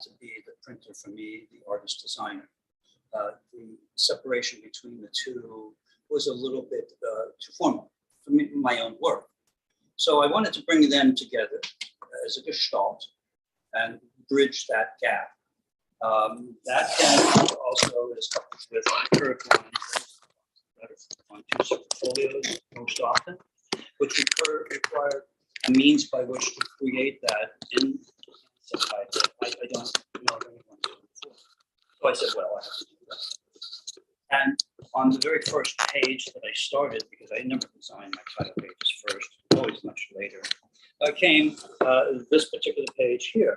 to be the printer for me, the artist designer. The separation between the two was a little bit too formal for me, my own work. So I wanted to bring them together as a gestalt and bridge that gap. That gap also is coupled with curved lines that are on two separate folios most often, which require a means by which to create that in I don't know of anyone doing it before. So I said, well, I have to do that. And on the very first page that I started, because I never designed my title pages first, always much later, came this particular page here.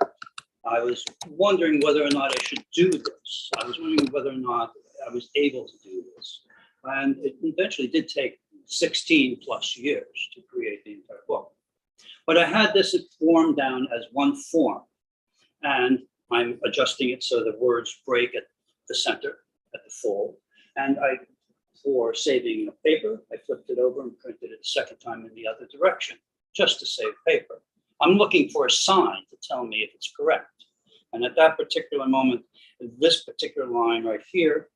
I was wondering whether or not I should do this. I was wondering whether or not I was able to do this. And it eventually did take 16 plus years to create the entire book. But I had this form down as one form. And I'm adjusting it so the words break at the center, at the fold. And for saving paper, I flipped it over and printed it a second time in the other direction, just to save paper. I'm looking for a sign to tell me if it's correct. And at that particular moment, this particular line right here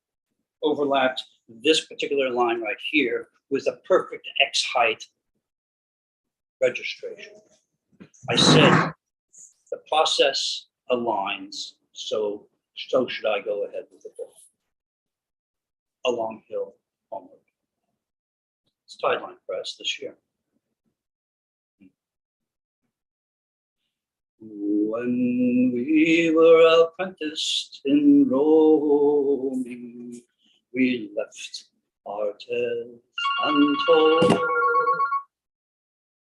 overlapped this particular line right here with a perfect X height registration. I said, the process aligns, so should I go ahead with the book. A Long Hill Homeward. It's TideLine Press this year. When we were apprenticed in roaming, we left our tales untold.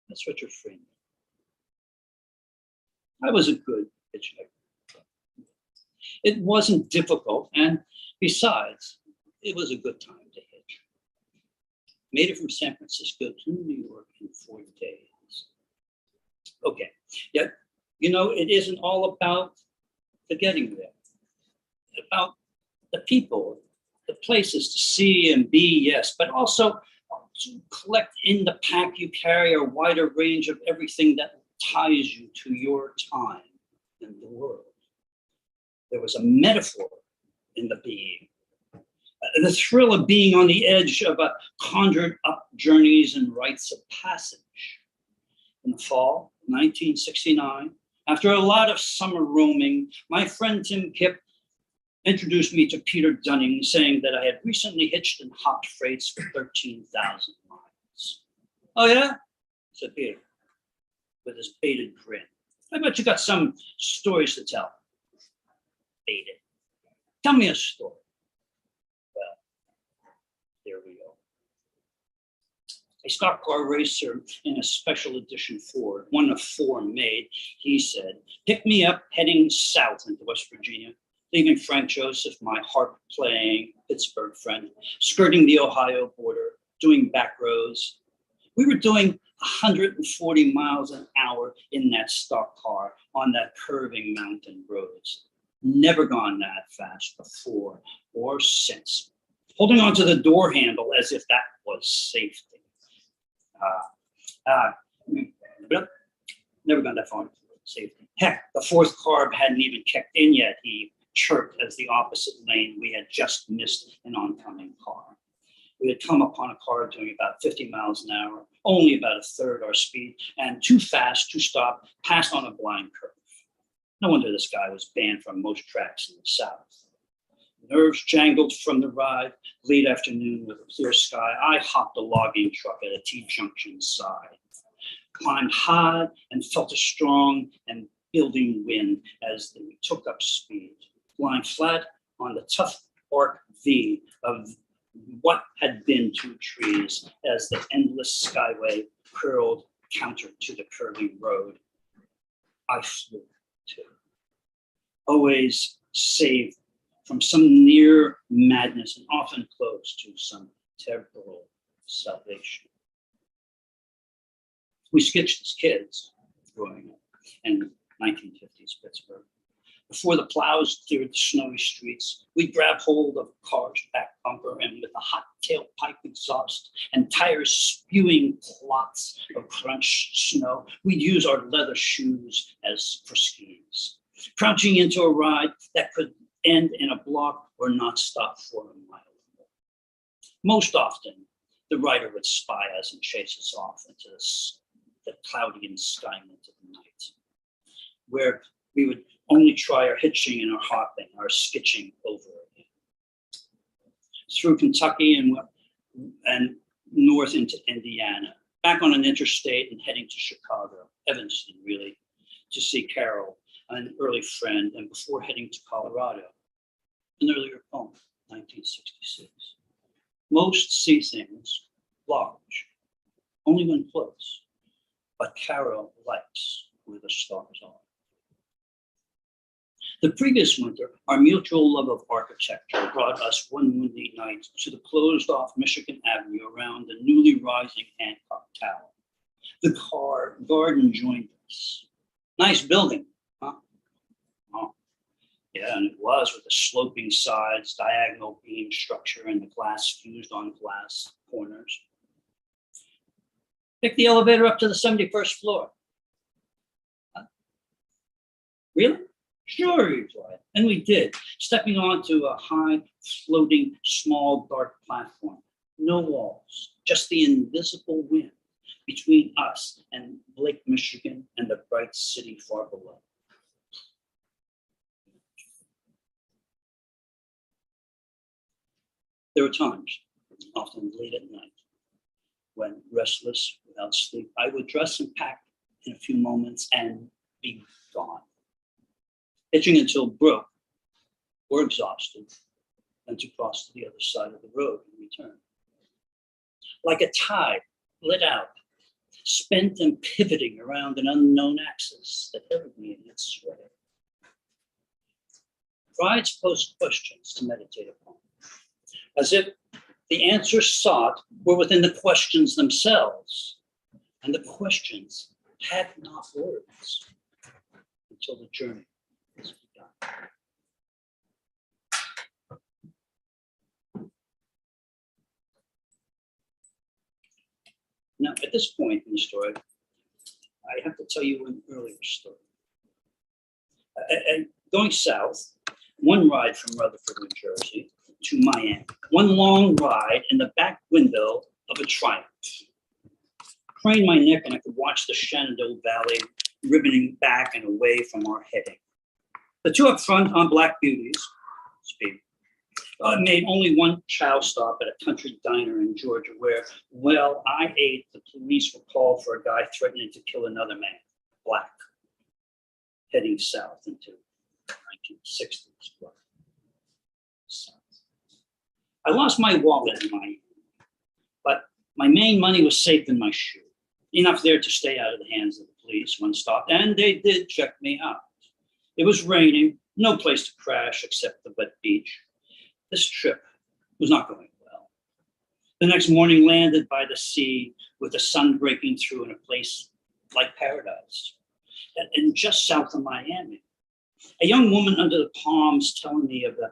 That's Richard Freeman. I was a good hitchhiker. It wasn't difficult, and besides, it was a good time to hitch. Made it from San Francisco to New York in 4 days. Okay, yet, you know, it isn't all about the getting there. It's about the people, the places to see and be, yes, but also to collect in the pack you carry a wider range of everything that ties you to your time in the world. There was a metaphor in the being. The thrill of being on the edge of a conjured up journeys and rites of passage. In the fall of 1969, after a lot of summer roaming, my friend Tim Kipp introduced me to Peter Dunning, saying that I had recently hitched and hopped freights for 13,000 miles. Oh yeah? Said Peter, with his baited grin. I bet you got some stories to tell. Baited. Tell me a story. Well, here we go. A stock car racer in a special edition Ford, one of 4 made, he said, picked me up heading south into West Virginia, leaving Frank Joseph, my harp-playing Pittsburgh friend, skirting the Ohio border, doing back roads. We were doing 140 miles an hour in that stock car on that curving mountain roads. Never gone that fast before or since. Holding onto the door handle as if that was safety. Never gone that far. Safety. Heck, the 4th carb hadn't even kicked in yet, he chirped as the opposite lane we had just missed an oncoming car. We had come upon a car doing about 50 miles an hour, only about a third our speed, and too fast to stop, passed on a blind curve. No wonder this guy was banned from most tracks in the South. Nerves jangled from the ride. Late afternoon with a clear sky, I hopped a logging truck at a T-junction side, climbed high and felt a strong and building wind as we took up speed, lying flat on the tough bark V of what had been 2 trees as the endless skyway curled counter to the curving road. I flew too, always saved from some near madness and often close to some temporal salvation. We sketched as kids growing up in 1950s Pittsburgh. Before the plows cleared the snowy streets, we'd grab hold of a car's back bumper and with a hot tailpipe exhaust and tires spewing clots of crunched snow, we'd use our leather shoes as for skis. crouching into a ride that could end in a block or not stop for a mile or more. Most often, the rider would spy us and chase us off into the cloudy and skyline of the night, where we would only try our hitching and our hopping, our skitching over again. Through Kentucky and north into Indiana, back on an interstate and heading to Chicago, Evanston really, to see Carol, an early friend, and before heading to Colorado, an earlier poem, 1966. Most see things large, only when close, but Carol likes where the stars are. The previous winter, our mutual love of architecture brought us one windy night to the closed-off Michigan Avenue around the newly rising Hancock Tower. The garden joined us. Nice building, huh? Oh, yeah, and it was, with the sloping sides, diagonal beam structure, and the glass fused on glass corners. Pick the elevator up to the 71st floor. Huh? Really? Sure, he replied. And we did, stepping onto a high, floating, small, dark platform. No walls, just the invisible wind between us and Lake Michigan and the bright city far below. There were times, often late at night, when restless, without sleep, I would dress and pack in a few moments and be gone. Hitching until broke or exhausted, and to cross to the other side of the road and return. Like a tide lit out, spent and pivoting around an unknown axis that held me in its sway. Brides posed questions to meditate upon, as if the answers sought were within the questions themselves, and the questions had not words until the journey was begun. Now, at this point in the story, I have to tell you an earlier story. Going south, one ride from Rutherford, New Jersey to Miami, one long ride in the back window of a Triumph. Craned my neck and I could watch the Shenandoah Valley ribboning back and away from our heading. The two up front on Black Beauties, speed, made only one chow stop at a country diner in Georgia where, well, I ate, the police were called for a guy threatening to kill another man, black, heading south into 1960s. South. I lost my wallet in Miami, but my main money was safe in my shoe, enough there to stay out of the hands of the police when stopped, and they did check me out. It was raining, no place to crash except the wet beach. This trip was not going well. The next morning landed by the sea with the sun breaking through in a place like paradise, and just south of Miami. A young woman under the palms telling me of the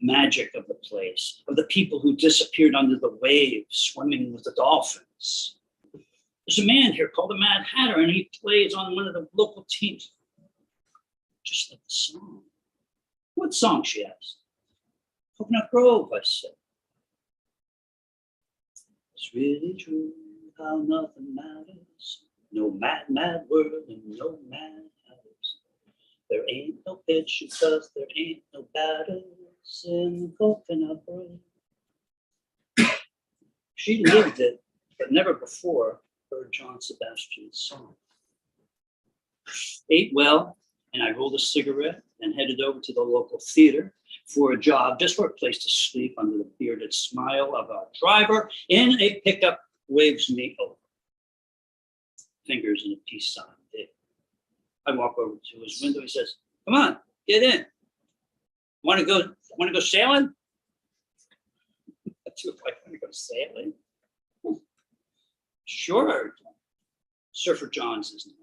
magic of the place, of the people who disappeared under the waves, swimming with the dolphins. There's a man here called the Mad Hatter, and he plays on one of the local teams. Just like the song. What song, she asked. Coconut Grove, I said. It's really true how nothing matters. No mad, mad world and no mad hatters. There ain't no pitch because there ain't no batters in Coconut Grove. She lived it, but never before heard John Sebastian's song. Ate well, and I rolled a cigarette and headed over to the local theater for a job, just for a place to sleep under the bearded smile of a driver in a pickup waves me over. Fingers in a peace sign. I walk over to his window. He says, "Come on, get in. Want to go sailing?" I want to go sailing. Sure. Surfer John's his name.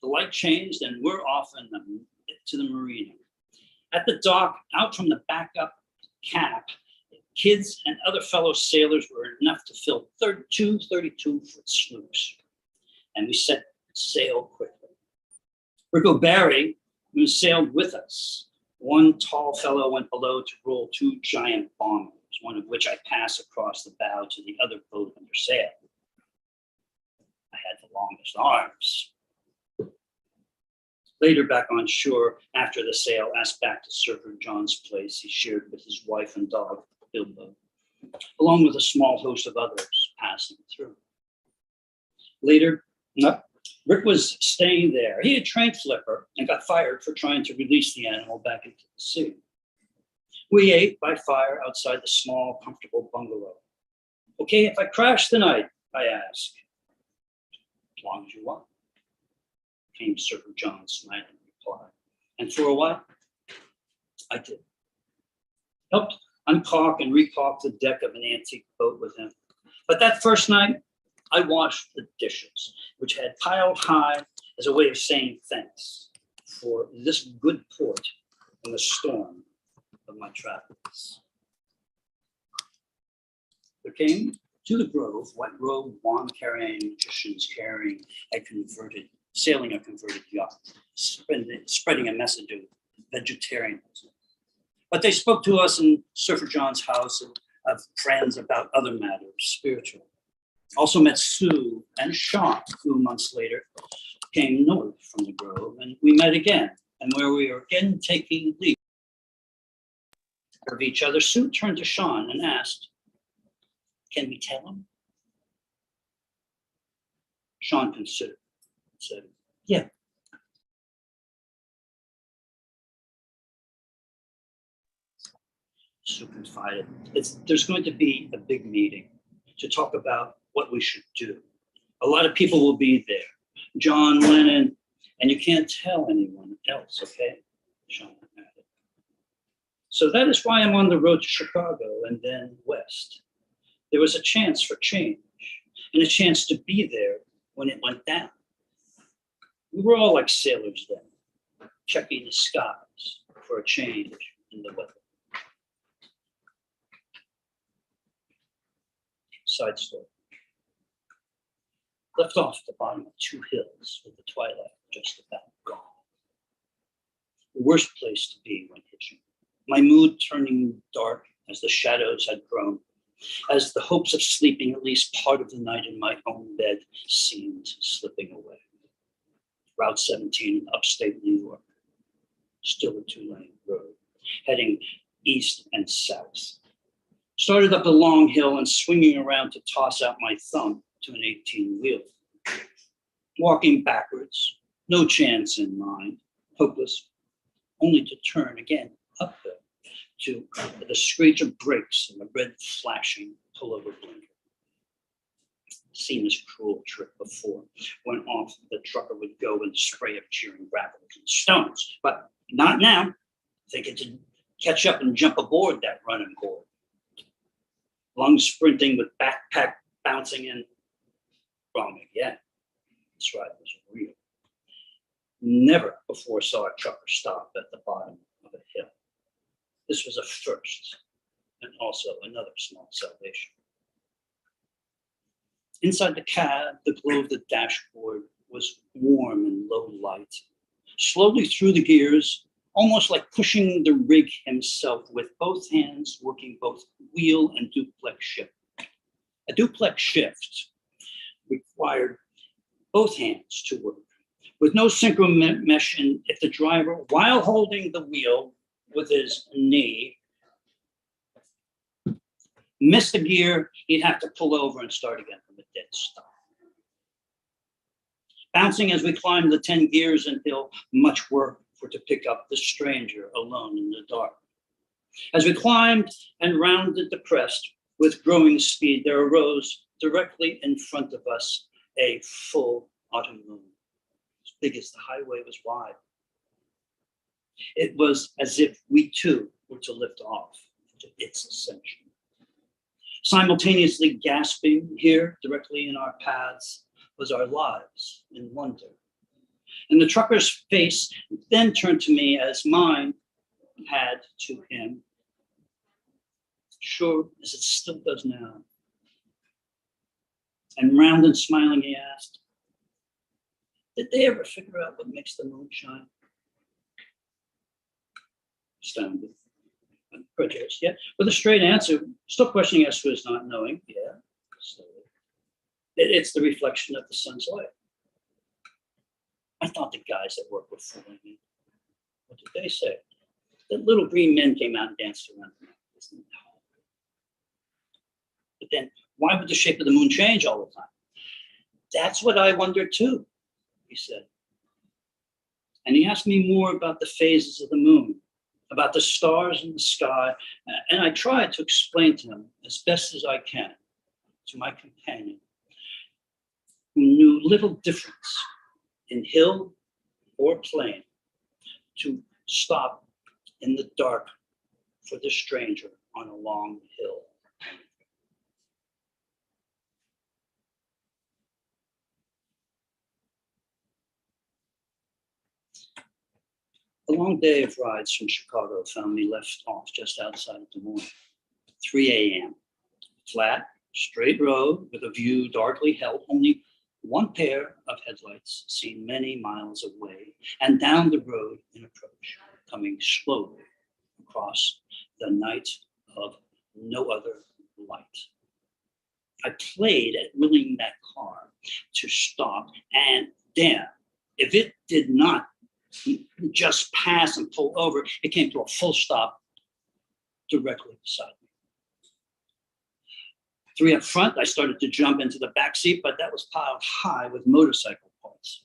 The light changed, and we're off to the marina. At the dock, out from the backup cap, kids and other fellow sailors were enough to fill 32-foot sloops. And we set sail quickly. Rico Barry, who sailed with us. One tall fellow went below to roll two giant bombers, one of which I passed across the bow to the other boat under sail. I had the longest arms. Later, back on shore, after the sail, asked back to Surfer John's place he shared with his wife and dog, Bilbo, along with a small host of others passing through. Later, Rick was staying there. He had trained Flipper and got fired for trying to release the animal back into the sea. We ate by fire outside the small, comfortable bungalow. Okay, if I crash tonight, I asked. As long as you want, came Surfer John's smiling reply. And for a while, I did. Helped uncaulk and recaulk the deck of an antique boat with him. But that first night, I washed the dishes, which had piled high as a way of saying thanks for this good port in the storm of my travels. There came to the grove, white-robed, wand-carrying magicians carrying sailing a converted yacht, spreading a message of vegetarianism. But they spoke to us in Surfer John's house of friends about other matters, spiritual. Also met Sue and Sean, who months later came north from the grove, and we met again, and where we were again taking leave of each other, Sue turned to Sean and asked, "Can we tell him?" Sean considered and said, "Yeah." Sue confided, there's going to be a big meeting to talk about what we should do. A lot of people will be there. John Lennon, and you can't tell anyone else, okay? Sean added. So that is why I'm on the road to Chicago and then west. There was a chance for change and a chance to be there when it went down. We were all like sailors then, checking the skies for a change in the weather. Side story. Left off at the bottom of two hills with the twilight just about gone. The worst place to be when hitching. My mood turning dark as the shadows had grown, as the hopes of sleeping at least part of the night in my own bed seemed slipping away. Route 17 in upstate New York, still a two-lane road, heading east and south. Started up a long hill and swinging around to toss out my thumb to an 18-wheeler. Walking backwards, no chance in mind, hopeless, only to turn again uphill to the screech of brakes and the red flashing pullover blinker. Seen this cruel trick before, when off the trucker would go with a spray of cheering gravel and stones, but not now. Thinking to catch up and jump aboard that running board. Lungs sprinting with backpack bouncing in. Wrong again. This ride was real. Never before saw a trucker stop at the bottom of a hill. This was a first, and also another small salvation. Inside the cab, the glow of the dashboard was warm and low light. Slowly through the gears, almost like pushing the rig himself with both hands, working both wheel and duplex shift. A duplex shift required both hands to work, with no synchro mesh if the driver, while holding the wheel with his knee, missed a gear, he'd have to pull over and start again from a dead stop. Bouncing as we climbed the 10 gears until much work to pick up the stranger alone in the dark. As we climbed and rounded the crest with growing speed, there arose directly in front of us a full autumn moon, as big as the highway was wide. It was as if we too were to lift off to its ascension. Simultaneously gasping here directly in our paths was our lives in wonder. And the trucker's face then turned to me as mine had to him, sure as it still does now. And round and smiling, he asked, "Did they ever figure out what makes the moon shine?" astounded. Incredulous, yeah. With a straight answer, still questioning as to his not knowing, yeah. So it's the reflection of the sun's light. I thought the guys at work were fooling me. What did they say? The little green men came out and danced around me. But then, why would the shape of the moon change all the time? That's what I wondered too, he said. And he asked me more about the phases of the moon, about the stars in the sky, and I tried to explain to him as best as I can to my companion, who knew little difference in hill or plain, to stop in the dark for the stranger on a long hill. A long day of rides from Chicago found me left off just outside of Des Moines. 3 a.m. Flat, straight road with a view darkly held, only one pair of headlights seen many miles away, and down the road in approach, coming slowly across the night of no other light. I played at willing that car to stop, and damn, if it did not just pass and pull over, it came to a full stop directly beside me. 3 up front, I started to jump into the back seat, but that was piled high with motorcycle parts.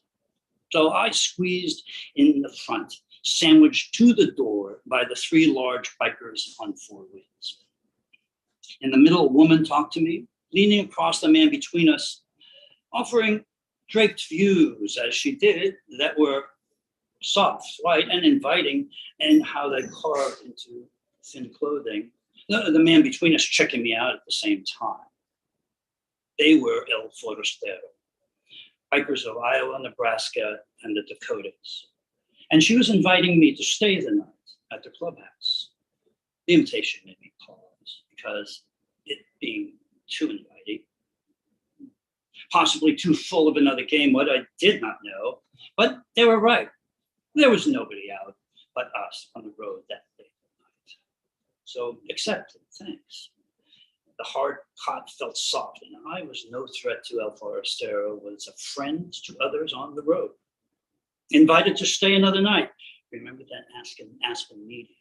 So I squeezed in the front, sandwiched to the door by the 3 large bikers on 4 wheels. In the middle, a woman talked to me, leaning across the man between us, offering draped views as she did that were soft, light, and inviting, and how they carved into thin clothing. The man between us checking me out at the same time. They were El Forastero, bikers of Iowa, Nebraska, and the Dakotas. And she was inviting me to stay the night at the clubhouse. The invitation made me pause because it being too inviting, possibly too full of another game, what I did not know, but they were right. There was nobody out but us on the road that late at night. So accepted, thanks. The hard cot felt soft, and I was no threat to El Forastero, was a friend to others on the road. Invited to stay another night. Remember that Aspen meeting?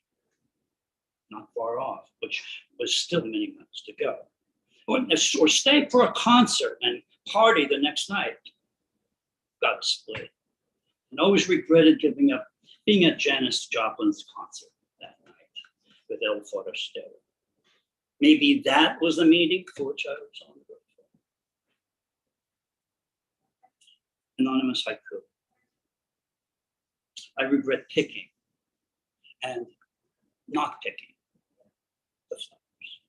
Not far off, which was still many months to go. Or stay for a concert and party the next night. Got split. And always regretted giving up being at Janis Joplin's concert that night with El Forastero. Maybe that was the meeting for which I was on the road for. Anonymous haiku. I regret picking and not picking the flowers.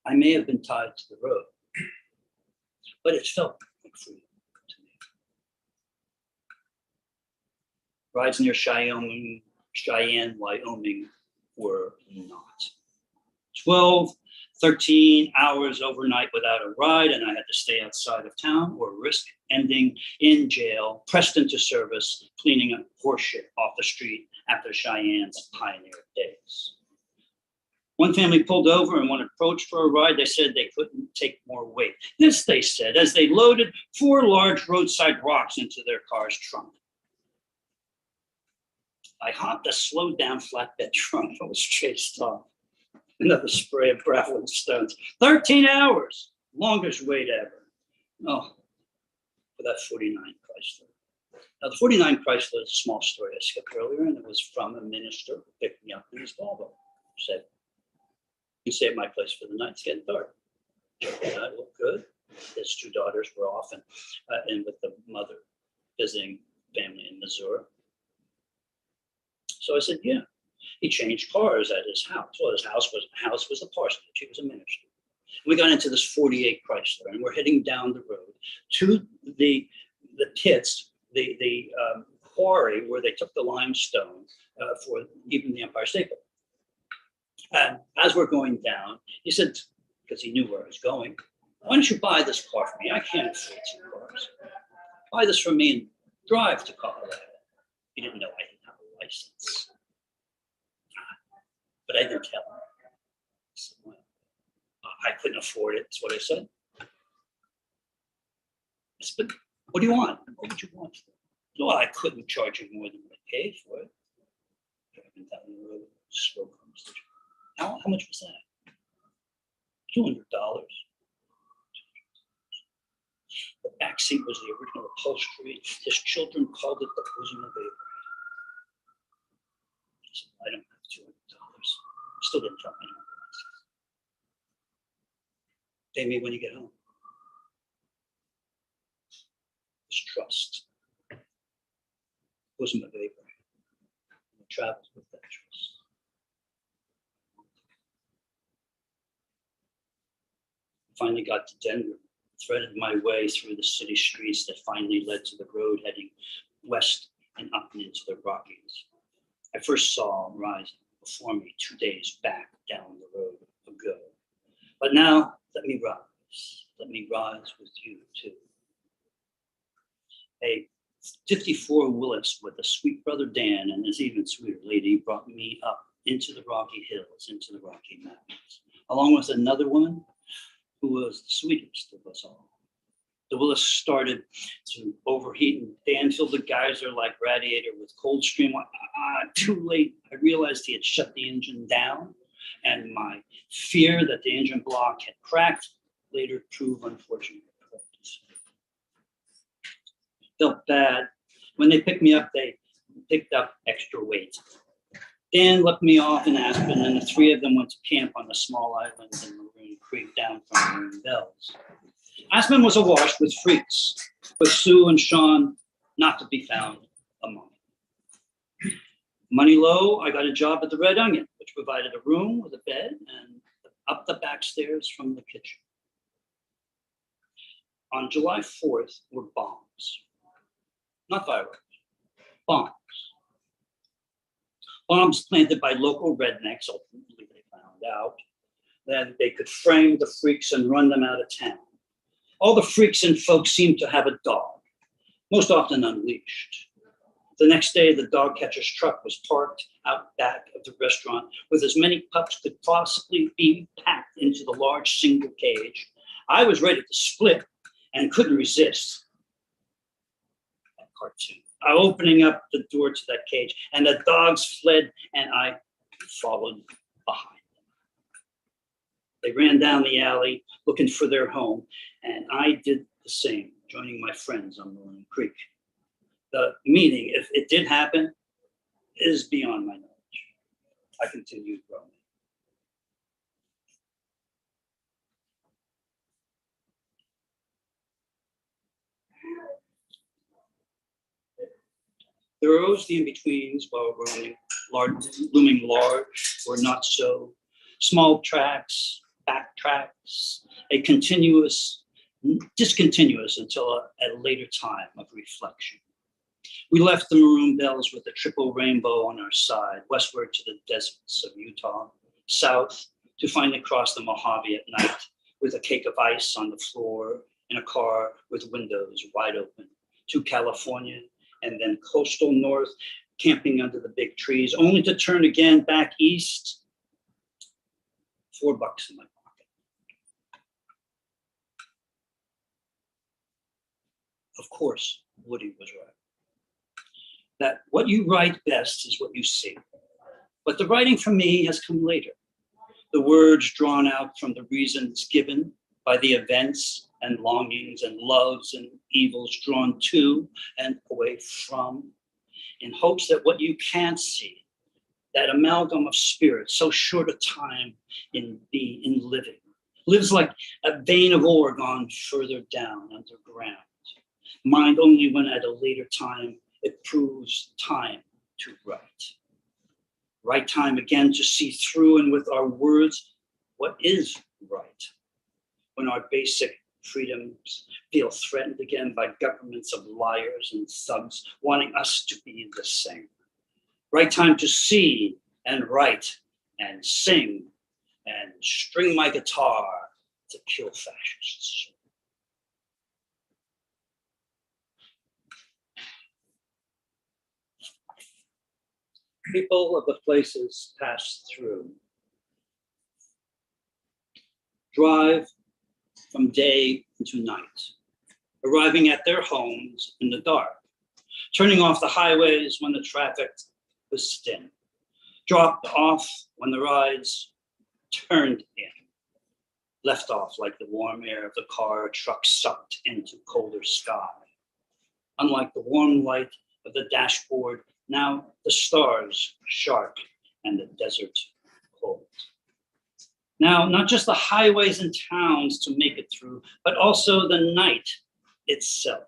I may have been tied to the road, but it felt like freedom to me. Rides near Cheyenne, Wyoming were not. 12, 13 hours overnight without a ride, and I had to stay outside of town or risk ending in jail, pressed into service, cleaning up horseshit off the street after Cheyenne's pioneer days. One family pulled over, and when approached for a ride, they said they couldn't take more weight. This, they said, as they loaded 4 large roadside rocks into their car's trunk. I hopped a slowed down flatbed trunk and was chased off. Another spray of gravel and stones. 13 hours, longest wait ever. Oh, for that 49 Chrysler. Now, the 49 Chrysler is a small story I skipped earlier, and it was from a minister who picked me up in his Volvo. Said, "You stay at my place for the night, it's getting dark." And I looked good. His 2 daughters were off and with the mother visiting family in Missouri. So I said, yeah. He changed cars at his house. Well, his house was a parsonage. He was a minister. We got into this 48 Chrysler, and we're heading down the road to the pits, the quarry where they took the limestone for even the Empire State Building. And as we're going down, he said, because he knew where I was going, "Why don't you buy this car for me? I can't afford 2 cars." buy this from me and drive to Colorado. He didn't know I didn't have a license. But I didn't tell him. I said, well, I couldn't afford it, that's what I said. I said, but what do you want? What would you want for it? No, I couldn't charge you more than what I paid for it. Driving down the road, slow conversation. How much was that? $200. The back seat was the original upholstery. His children called it the bosom of Abraham. I said, I don't have $200. Still didn't tell me. Pay me when you get home. It's trust. Bosom of Abraham. And it travels with that trust. Finally got to Denver, threaded my way through the city streets that finally led to the road heading west and up and into the Rockies. I first saw rising before me 2 days back down the road ago. But now, let me rise. Let me rise with you too. A 54 Willis with a sweet brother Dan and his even sweeter lady brought me up into the Rocky Hills, into the Rocky Mountains, along with another woman who was the sweetest of us all. The Willis started to overheat and Dan filled the geyser like radiator with cold stream. Too late, I realized he had shut the engine down, and my fear that the engine block had cracked later proved unfortunately correct. Felt bad. When they picked me up, they picked up extra weight. Dan left me off in Aspen, and the three of them went to camp on a small island in Maroon Creek down from Maroon Bells. Aspen was awash with freaks, with Sue and Sean not to be found among them. Money low, I got a job at the Red Onion, which provided a room with a bed and up the back stairs from the kitchen. On July 4th were bombs. Not fireworks, bombs. Bombs planted by local rednecks, ultimately they found out, that they could frame the freaks and run them out of town. All the freaks and folks seemed to have a dog, most often unleashed. The next day, the dog catcher's truck was parked out back of the restaurant with as many pups could possibly be packed into the large single cage. I was ready to split and couldn't resist that cartoon. Opening up the door to that cage, and the dogs fled, and I followed behind them. They ran down the alley looking for their home, and I did the same, joining my friends on Maroon Creek. The meaning, if it did happen, is beyond my knowledge. I continued growing. There arose the in-betweens while looming large or not so, small tracks, back tracks, a discontinuous until a later time of reflection. We left the Maroon Bells with a triple rainbow on our side, westward to the deserts of Utah, south to finally cross the Mojave at night with a cake of ice on the floor in a car with windows wide open, to California, and then coastal north, camping under the big trees, only to turn again back east, $4 in my pocket. Of course, Woody was right. That what you write best is what you see. But the writing for me has come later. The words drawn out from the reasons given by the events and longings and loves and evils drawn to and away from, in hopes that what you can't see, that amalgam of spirit, so short a time in living, lives like a vein of ore gone further down underground. Mind only when at a later time it proves time to write. Right time again to see through and with our words what is right. When our basic freedoms feel threatened again by governments of liars and thugs wanting us to be the same. Right time to see and write and sing and string my guitar to kill fascists. People of the places pass through, drive from day into night, arriving at their homes in the dark, turning off the highways when the traffic was thin, dropped off when the rides turned in, left off like the warm air of the car or truck sucked into colder sky. Unlike the warm light of the dashboard, now the stars sharp and the desert cold. Now, not just the highways and towns to make it through, but also the night itself,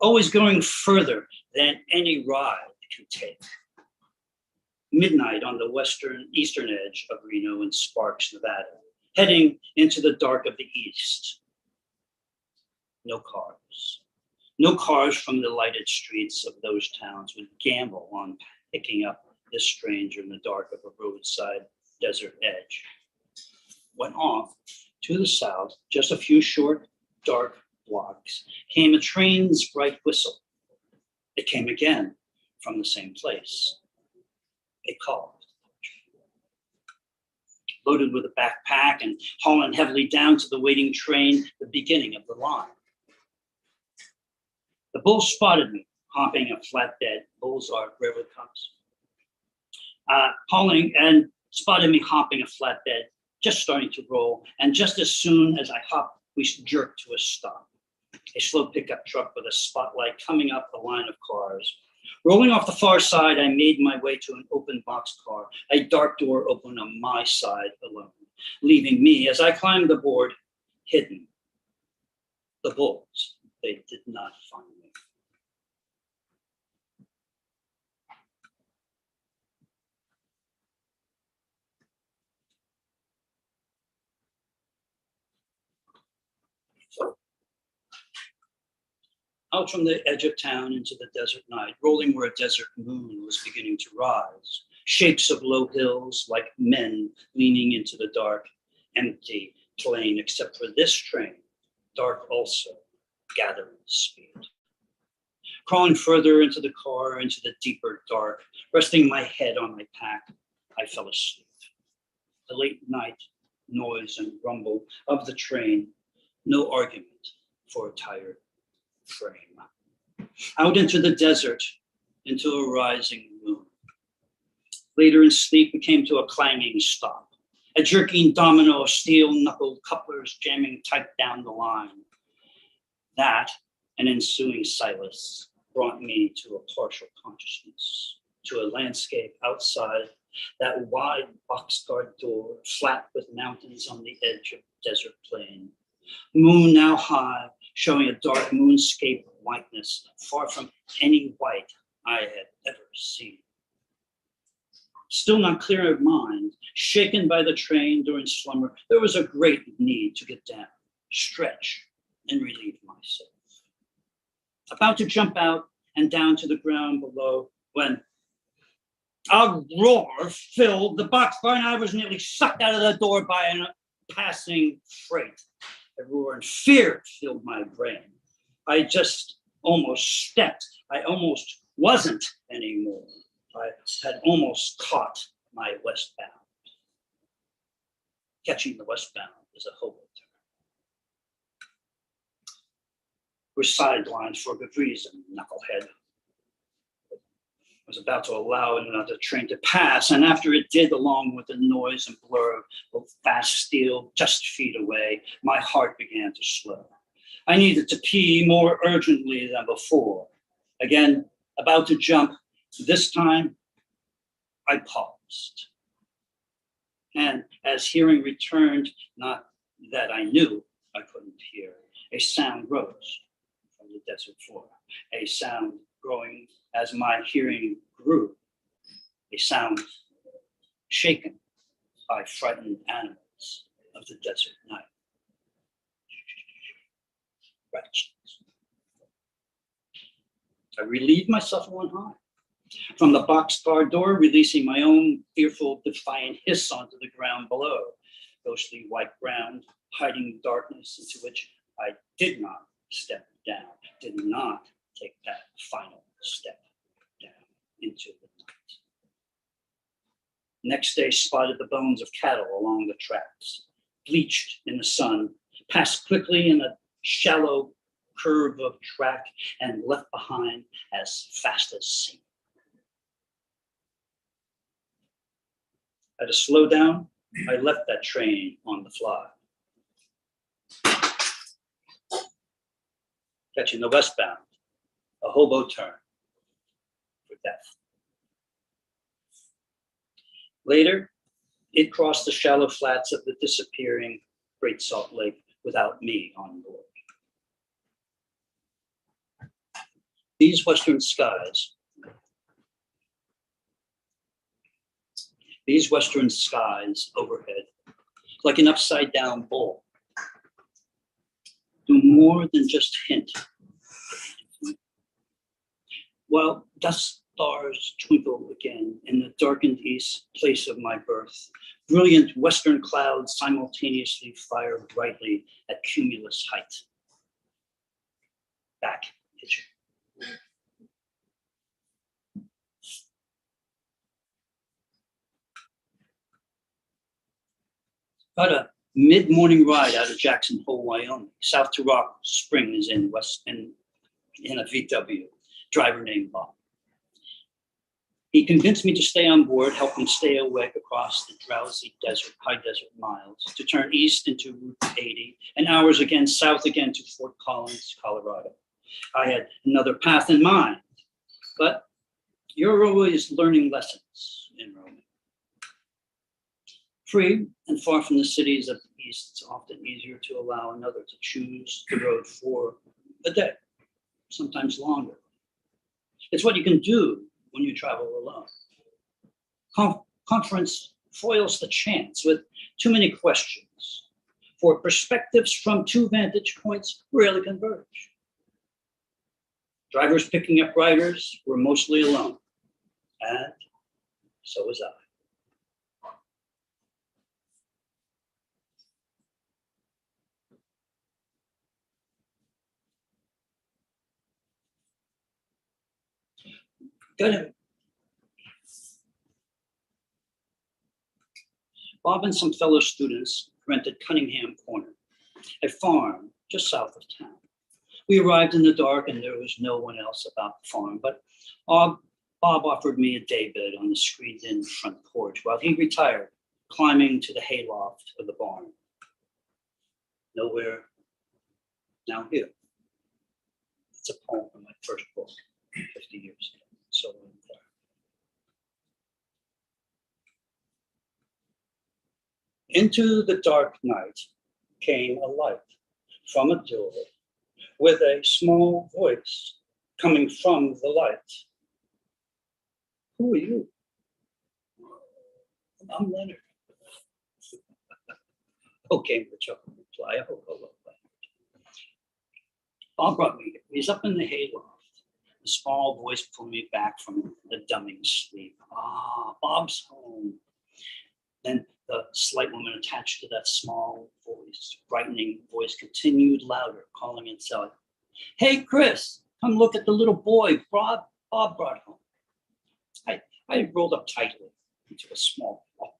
always going further than any ride can take. Midnight on the eastern edge of Reno and Sparks, Nevada, heading into the dark of the east. No cars. No cars from the lighted streets of those towns would gamble on picking up this stranger in the dark of a roadside desert edge. Went off to the south, just a few short, dark blocks, came a train's bright whistle. It came again from the same place. It called. Loaded with a backpack and hauling heavily down to the waiting train, the beginning of the line. The bull spotted me, hopping a flatbed. Bulls are railroad cops. Hauling and spotted me hopping a flatbed, just starting to roll. And just as soon as I hopped, we jerked to a stop. A slow pickup truck with a spotlight coming up the line of cars. Rolling off the far side, I made my way to an open boxcar. A dark door opened on my side alone, leaving me, as I climbed aboard, hidden. The bulls, they did not find me. Out from the edge of town into the desert night, rolling where a desert moon was beginning to rise. Shapes of low hills like men leaning into the dark, empty plain, except for this train, dark also, gathering speed. Crawling further into the car, into the deeper dark, resting my head on my pack, I fell asleep. The late night noise and rumble of the train, no argument for a tired frame. Out into the desert, into a rising moon. Later in sleep, we came to a clanging stop, a jerking domino of steel-knuckled couplers jamming tight down the line. That, and ensuing silence, brought me to a partial consciousness, to a landscape outside that wide boxcar door, flat with mountains on the edge of desert plain. Moon now high, showing a dark moonscape whiteness, far from any white I had ever seen. Still not clear of mind, shaken by the train during slumber, there was a great need to get down, stretch, and relieve myself. About to jump out and down to the ground below when a roar filled the boxcar and I was nearly sucked out of the door by a passing freight. A roar and fear filled my brain. I just almost stepped. I almost wasn't anymore. I had almost caught my westbound. Catching the westbound is a hobo term. We're sidelines for a good reason, knucklehead. Was about to allow another train to pass, and after it did, along with the noise and blur of fast steel just feet away, my heart began to slow. I needed to pee more urgently than before. Again, about to jump, this time I paused. And as hearing returned, not that I knew I couldn't hear, a sound rose from the desert floor, a sound growing as my hearing grew, a sound shaken by frightened animals of the desert night. I relieved myself on high. From the boxcar door, releasing my own fearful, defiant hiss onto the ground below, ghostly white ground, hiding darkness into which I did not step down, did not take that final step down into the night. Next day spotted the bones of cattle along the tracks, bleached in the sun, passed quickly in a shallow curve of track and left behind as fast as seen. At a slowdown, I left that train on the fly. Catching the westbound, a hobo turn for death. Later, it crossed the shallow flats of the disappearing Great Salt Lake without me on board. These western skies overhead, like an upside down bowl, do more than just hint. While dust stars twinkle again in the darkened east place of my birth, brilliant western clouds simultaneously fire brightly at cumulus height. Back hitching. Got a mid-morning ride out of Jackson Hole, Wyoming. South to Rock Spring is in a VW, driver named Bob. He convinced me to stay on board, help him stay awake across the drowsy desert, high desert miles, to turn east into Route 80, and hours again, south again to Fort Collins, Colorado. I had another path in mind, but you're always learning lessons in roaming. Free and far from the cities of the East, it's often easier to allow another to choose the road for a day, sometimes longer. It's what you can do when you travel alone. Conference foils the chance with too many questions, for perspectives from two vantage points rarely converge. Drivers picking up riders were mostly alone, and so was I. Bob and some fellow students rented Cunningham Corner, a farm just south of town. We arrived in the dark and there was no one else about the farm, but Bob offered me a daybed on the screened-in front porch while he retired, climbing to the hayloft of the barn. Nowhere, now here. It's a poem from my first book, 50 years ago. So into the dark night came a light from a door with a small voice coming from the light. Who are you? I'm Leonard. Okay, the chuckle reply. Oh, hello. Bob brought me here. He's up in the hayloft. The small voice pulled me back from the dumbing sleep. Ah, Bob's home. Then the slight woman attached to that small voice, brightening voice, continued louder, calling inside. Hey, Chris, come look at the little boy Bob brought home. I rolled up tightly into a small ball.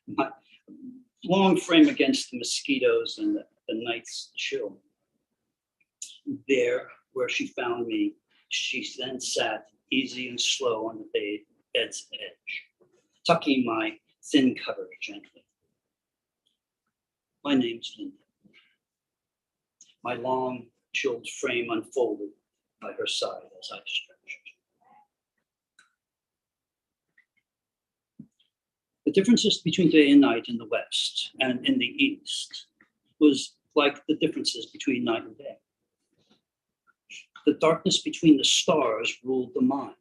My long frame against the mosquitoes and the night's chill. There, where she found me, she then sat easy and slow on the bed's edge, tucking my thin cover gently. My name's Linda. My long, chilled frame unfolded by her side as I stretched. The differences between day and night in the West and in the East was like the differences between night and day. The darkness between the stars ruled the mind.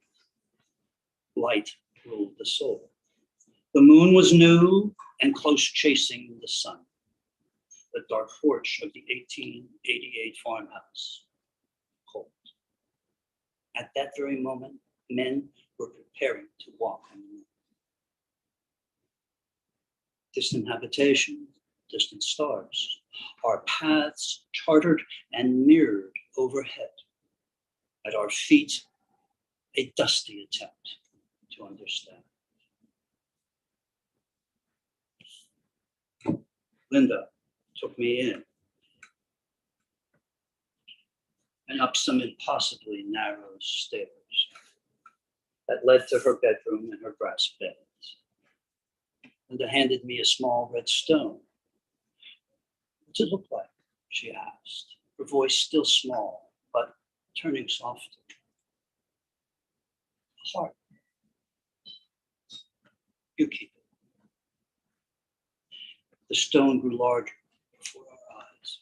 Light ruled the soul. The moon was new and close chasing the sun. The dark porch of the 1888 farmhouse, cold. At that very moment, men were preparing to walk on the moon. Distant habitation, distant stars, our paths chartered and mirrored overhead. At our feet, a dusty attempt to understand. Linda took me in and up some impossibly narrow stairs that led to her bedroom and her brass bed. Linda handed me a small red stone. What's it look like? She asked, her voice still small, but turning softly. A heart. You keep it. The stone grew larger before our eyes,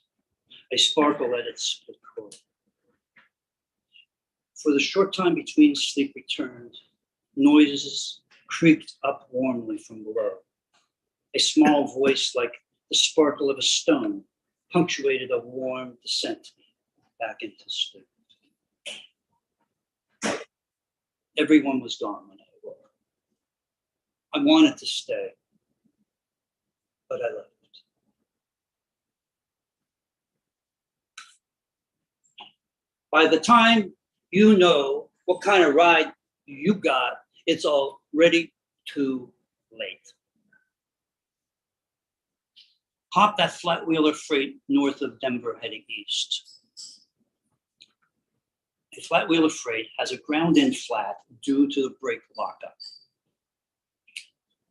a sparkle at its split cord. For the short time between sleep returned, noises creaked up warmly from below. A small voice like the sparkle of a stone punctuated a warm descent back into sleep. Everyone was gone when I awoke. I wanted to stay, but I left. By the time you know what kind of ride you got, it's already too late. Hop that flat-wheeler freight north of Denver heading east. A flat-wheeler freight has a ground-in flat due to the brake lockup,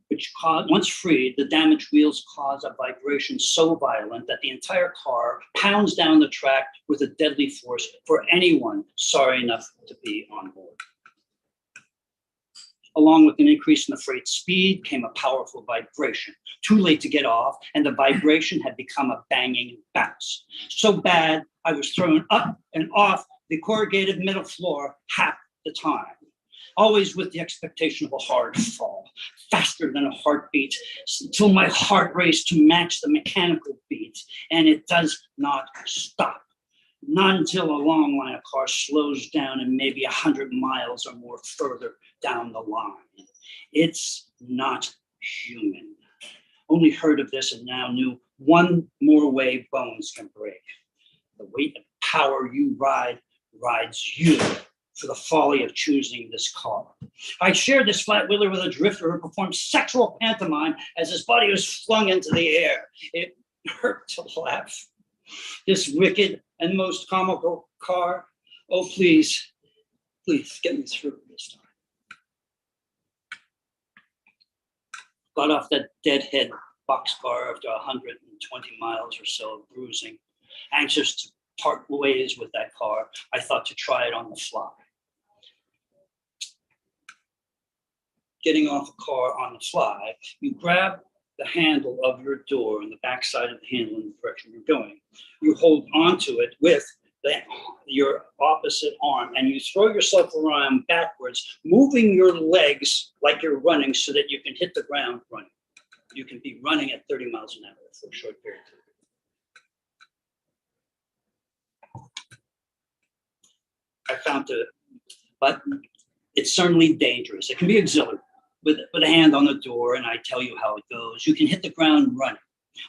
which once freed, the damaged wheels cause a vibration so violent that the entire car pounds down the track with a deadly force for anyone sorry enough to be on board. Along with an increase in the freight speed came a powerful vibration. Too late to get off, and the vibration had become a banging bounce. So bad, I was thrown up and off the corrugated metal floor half the time, always with the expectation of a hard fall, faster than a heartbeat, until my heart raced to match the mechanical beat, and it does not stop. Not until a long line of cars slows down and maybe 100 miles or more further down the line. It's not human. Only heard of this and now knew one more way bones can break. The weight of power you rides you for the folly of choosing this car. I shared this flat-wheeler with a drifter who performed sexual pantomime as his body was flung into the air. It hurt to laugh. This wicked and most comical car. Oh, please get me through this time. Got off that deadhead boxcar after 120 miles or so of bruising. Anxious to part ways with that car, I thought to try it on the fly. Getting off a car on the fly, you grab the handle of your door on the back side of the handle in the direction you're going. You hold onto it with your opposite arm and you throw yourself around backwards, moving your legs like you're running so that you can hit the ground running. You can be running at 30 miles an hour for a short period of time. I found it, but it's certainly dangerous. It can be exhilarating. With a hand on the door and I tell you how it goes. You can hit the ground running.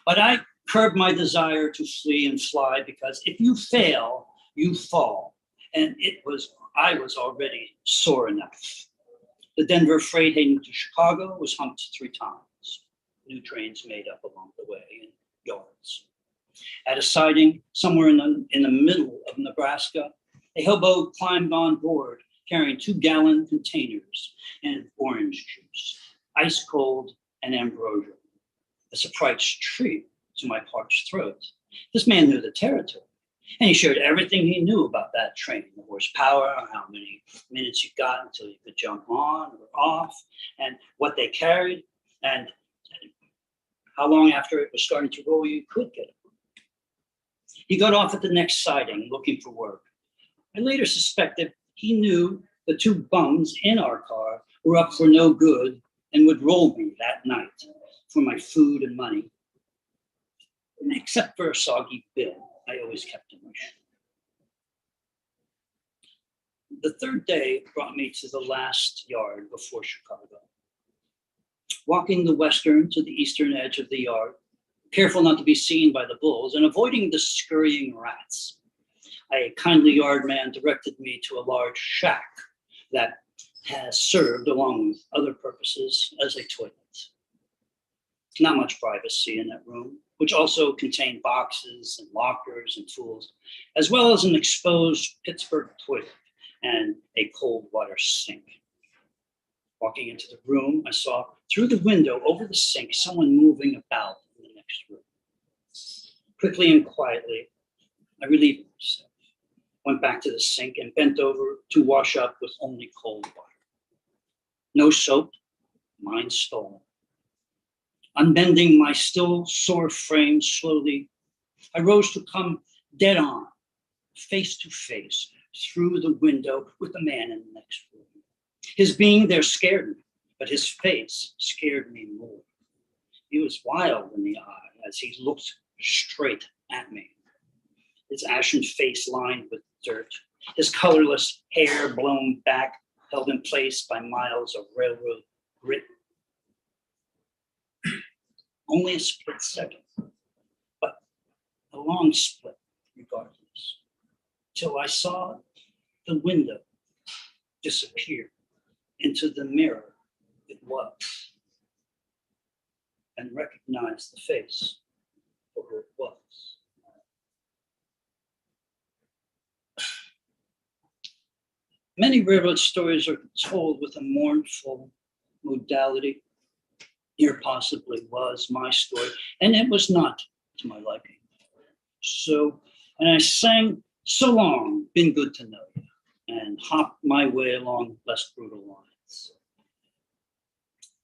But I curb my desire to flee and fly because if you fail, you fall. And I was already sore enough. The Denver freight heading to Chicago was humped 3 times. New trains made up along the way in yards. At a siding somewhere in the middle of Nebraska, a hobo climbed on board carrying 2-gallon containers and orange juice, ice cold and ambrosia, a surprise treat to my parched throat. This man knew the territory, and he shared everything he knew about that train, the horsepower, how many minutes you got until you could jump on or off, and what they carried, and how long after it was starting to roll you could get it. He got off at the next siding looking for work. I later suspected he knew the 2 bums in our car were up for no good and would roll me that night for my food and money. And except for a soggy bill, I always kept in my shoe. The 3rd day brought me to the last yard before Chicago. Walking the western to the eastern edge of the yard, careful not to be seen by the bulls and avoiding the scurrying rats, a kindly yard man directed me to a large shack that has served, along with other purposes, as a toilet. Not much privacy in that room, which also contained boxes and lockers and tools, as well as an exposed Pittsburgh toilet and a cold water sink. Walking into the room, I saw through the window over the sink someone moving about in the next room. Quickly and quietly, I relieved myself, went back to the sink and bent over to wash up with only cold water. No soap, mine stolen. Unbending my still sore frame slowly, I rose to come dead on, face to face, through the window with the man in the next room. His being there scared me, but his face scared me more. He was wild in the eye as he looked straight at me. His ashen face lined with dirt, his colorless hair blown back, held in place by miles of railroad grit. Only a split second, but a long split regardless, till I saw the window disappear into the mirror it was, and recognized the face for who it was. Many railroad stories are told with a mournful modality. Here possibly was my story, and it was not to my liking. And I sang "So Long, Been Good to Know You," and hopped my way along less brutal lines.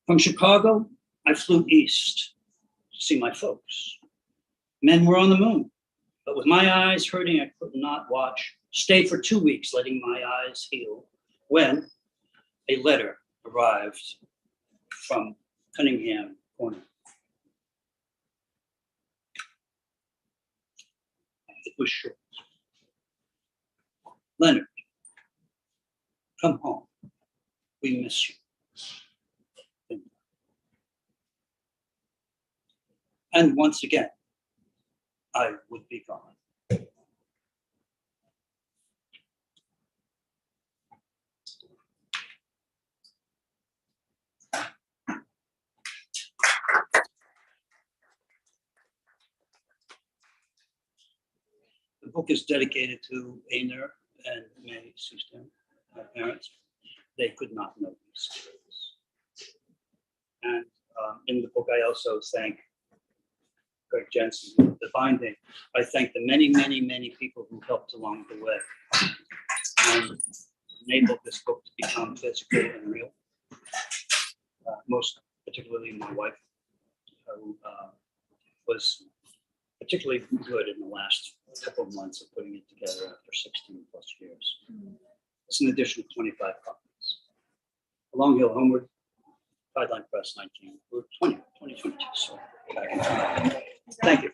From Chicago, I flew east to see my folks. Men were on the moon, but with my eyes hurting, I could not watch. Stayed for 2 weeks, letting my eyes heal, when a letter arrived from Cunningham Corner. It was short. Leonard, come home. We miss you. And once again, I would be gone. The book is dedicated to Leonard and May Seastone, my parents. They could not know these stories. And in the book, I also thank Greg Jensen, the binding. I thank the many, many, many people who helped along the way and enabled this book to become physical and real. Most particularly my wife, who was particularly good in the last couple of months of putting it together after 16 plus years. It's an additional 25 copies. A Long Hill Homeward, TideLine Press, 2022. So back in time. Thank you.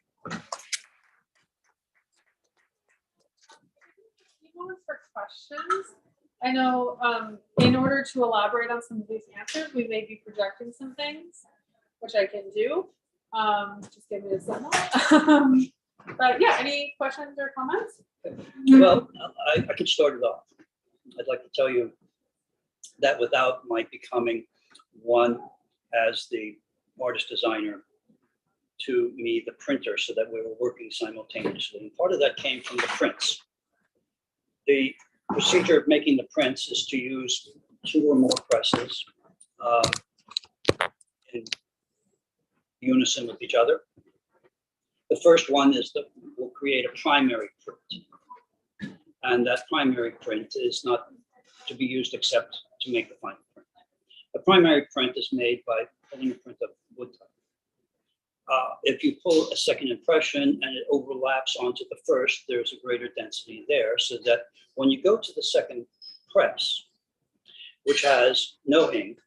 Moments for questions. I know in order to elaborate on some of these answers, we may be projecting some things, which I can do. Just give me a signal. But yeah, any questions or comments? Well, I could start it off. I'd like to tell you that without my becoming one as the artist designer, to me the printer, so that we were working simultaneously. And part of that came from the prints. The procedure of making the prints is to use 2 or more presses in unison with each other. The first one is that we'll create a primary print. And that primary print is not to be used except to make the final print. The primary print is made by pulling a print of wood type. If you pull a second impression and it overlaps onto the first, there's a greater density there, so that when you go to the second press, which has no ink,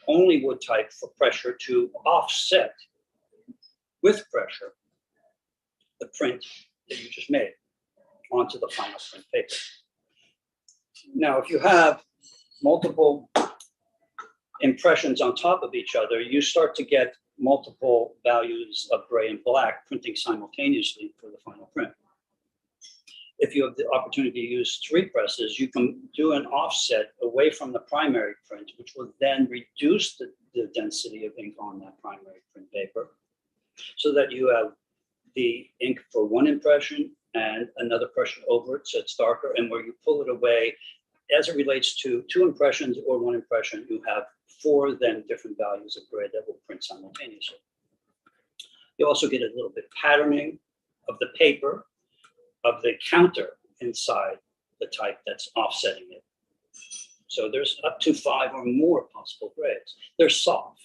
only wood type for pressure to offset with pressure the print that you just made onto the final print paper. Now, if you have multiple impressions on top of each other, you start to get multiple values of gray and black printing simultaneously for the final print. If you have the opportunity to use 3 presses, you can do an offset away from the primary print, which will then reduce the density of ink on that primary print paper, so that you have the ink for one impression and another impression over it, so it's darker, and where you pull it away, as it relates to 2 impressions or 1 impression, you have 4 then different values of gray that will print simultaneously. You also get a little bit of patterning of the paper, of the counter inside the type that's offsetting it. So there's up to 5 or more possible grays. They're soft.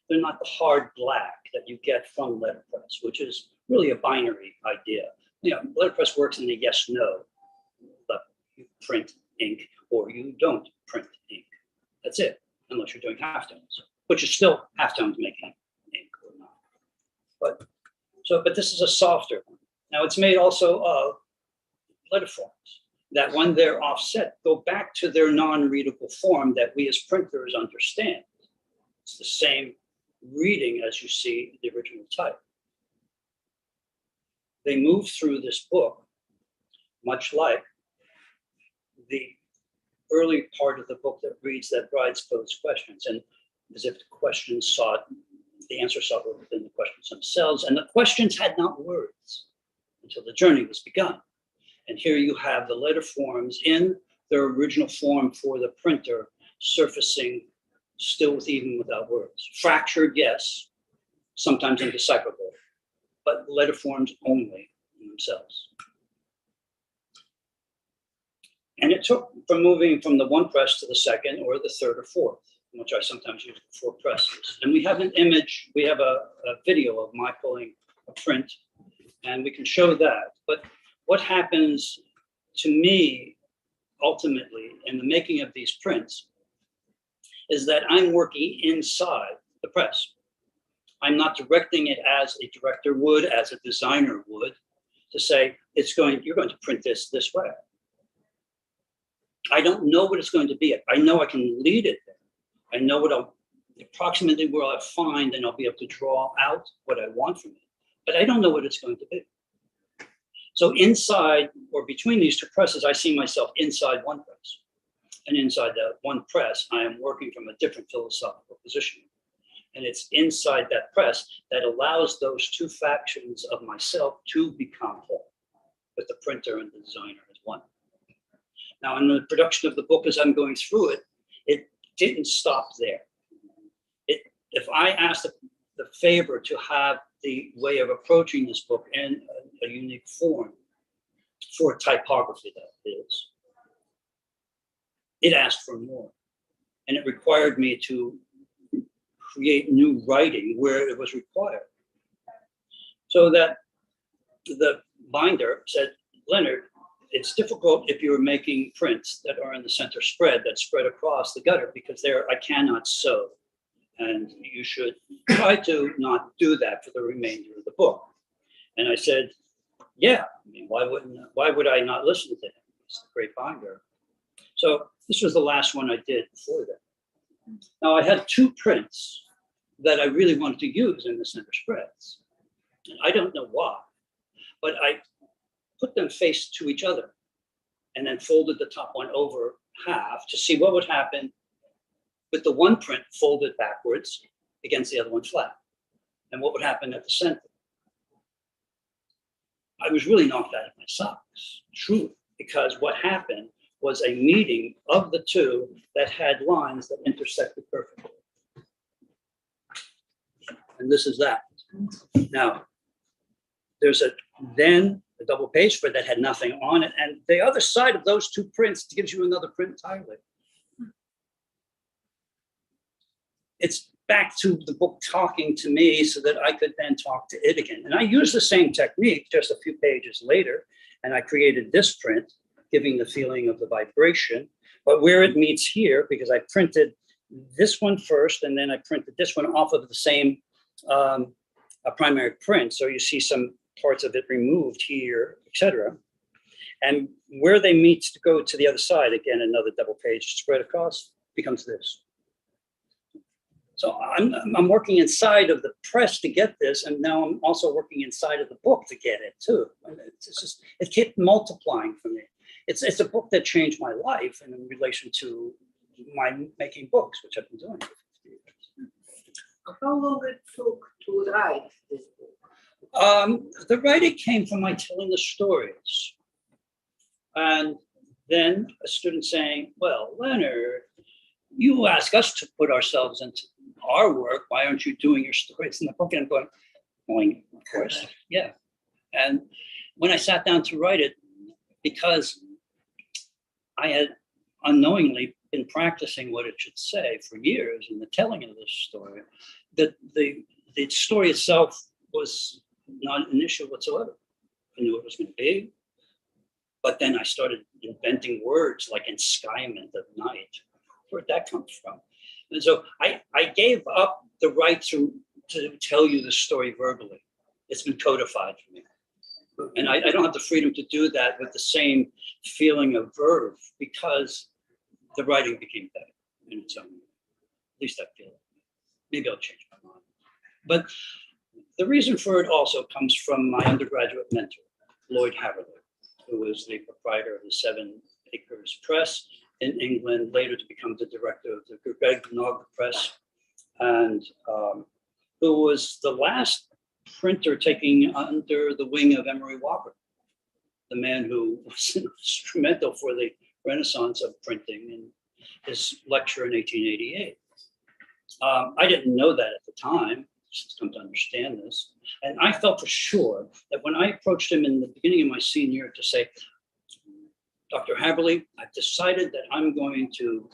They're not the hard black that you get from letterpress, which is really a binary idea. You know, letterpress works in the yes, no, but you print ink or you don't print ink. That's it, unless you're doing halftones, which is still halftones making ink or not. But this is a softer one. Now it's made also of letter forms that when they're offset, go back to their non-readable form that we as printers understand. It's the same reading as you see the original type. They move through this book, much like the early part of the book that reads that brides pose questions, and as if the questions sought, the answers sought were within the questions themselves, and the questions had not words until the journey was begun. And here you have the letter forms in their original form for the printer, surfacing still even without words. Fractured, yes, sometimes indecipherable, but letter forms only in themselves. And it took from moving from the 1 press to the 2nd or the 3rd or 4th, which I sometimes use 4 presses. And we have an image, we have a video of my pulling a print, and we can show that. But what happens to me ultimately in the making of these prints is that I'm working inside the press. I'm not directing it as a director would, as a designer would, to say you're going to print this way. I don't know what it's going to be. I know I can lead it there. I know approximately where I'll find, and I'll be able to draw out what I want from it. But I don't know what it's going to be. So inside or between these 2 presses, I see myself inside 1 press. And inside that 1 press, I am working from a different philosophical position. And it's inside that press that allows those 2 factions of myself to become whole, with the printer and the designer as one. Now, in the production of the book, as I'm going through it, it didn't stop there. If I asked the favor to have the way of approaching this book in a unique form for typography, that is, it asked for more. And it required me to create new writing where it was required. So that the binder said, Leonard, it's difficult if you're making prints that are in the center spread, that spread across the gutter, because there I cannot sew. And you should try to not do that for the remainder of the book. And I said, yeah, I mean, why would I not listen to him? He's a great binder. So this was the last one I did before that. Now I had 2 prints that I really wanted to use in the center spreads. And I don't know why, but I put them face to each other and then folded the top one over half to see what would happen with the 1 print folded backwards against the other one flat, and what would happen at the center. I was really knocked out of my socks, truly, because what happened was a meeting of the 2 that had lines that intersected perfectly. And this is that. Now, there's then a double page spread that had nothing on it, and the other side of those 2 prints gives you another print entirely. It's back to the book talking to me so that I could then talk to it again. And I used the same technique just a few pages later, and I created this print, giving the feeling of the vibration. But where it meets here, because I printed this one first, and then I printed this one off of the same primary print. So you see some parts of it removed here, etc. And where they meet to go to the other side, again, another double page spread across, becomes this. So I'm working inside of the press to get this, and now I'm also working inside of the book to get it too. And it's just, it kept multiplying for me. It's a book that changed my life in relation to my making books, which I've been doing for 50 years. How long it took to write this book? The writing came from my telling the stories. And then a student saying, well, Leonard, you ask us to put ourselves into our work. Why aren't you doing your stories in the book? And I'm going, of course, yeah. And when I sat down to write it, because I had unknowingly been practicing what it should say for years in the telling of this story, that the story itself was not an issue whatsoever. I knew it was going to be. But then I started inventing words like enskyment of night. Where'd that come from? And so I gave up the right to tell you the story verbally. It's been codified for me. And I don't have the freedom to do that with the same feeling of verve because the writing became better in its own way. At least I feel it. Maybe I'll change my mind. But the reason for it also comes from my undergraduate mentor, Lloyd Haverly, who was the proprietor of the 7 Acres Press in England, later to become the director of the Greg Nog Press, and who was the last printer taking under the wing of Emery Walker, the man who was instrumental for the renaissance of printing in his lecture in 1888. I didn't know that at the time, just come to understand this. And I felt for sure that when I approached him in the beginning of my senior year to say, Dr. Haverly, I've decided that I'm going to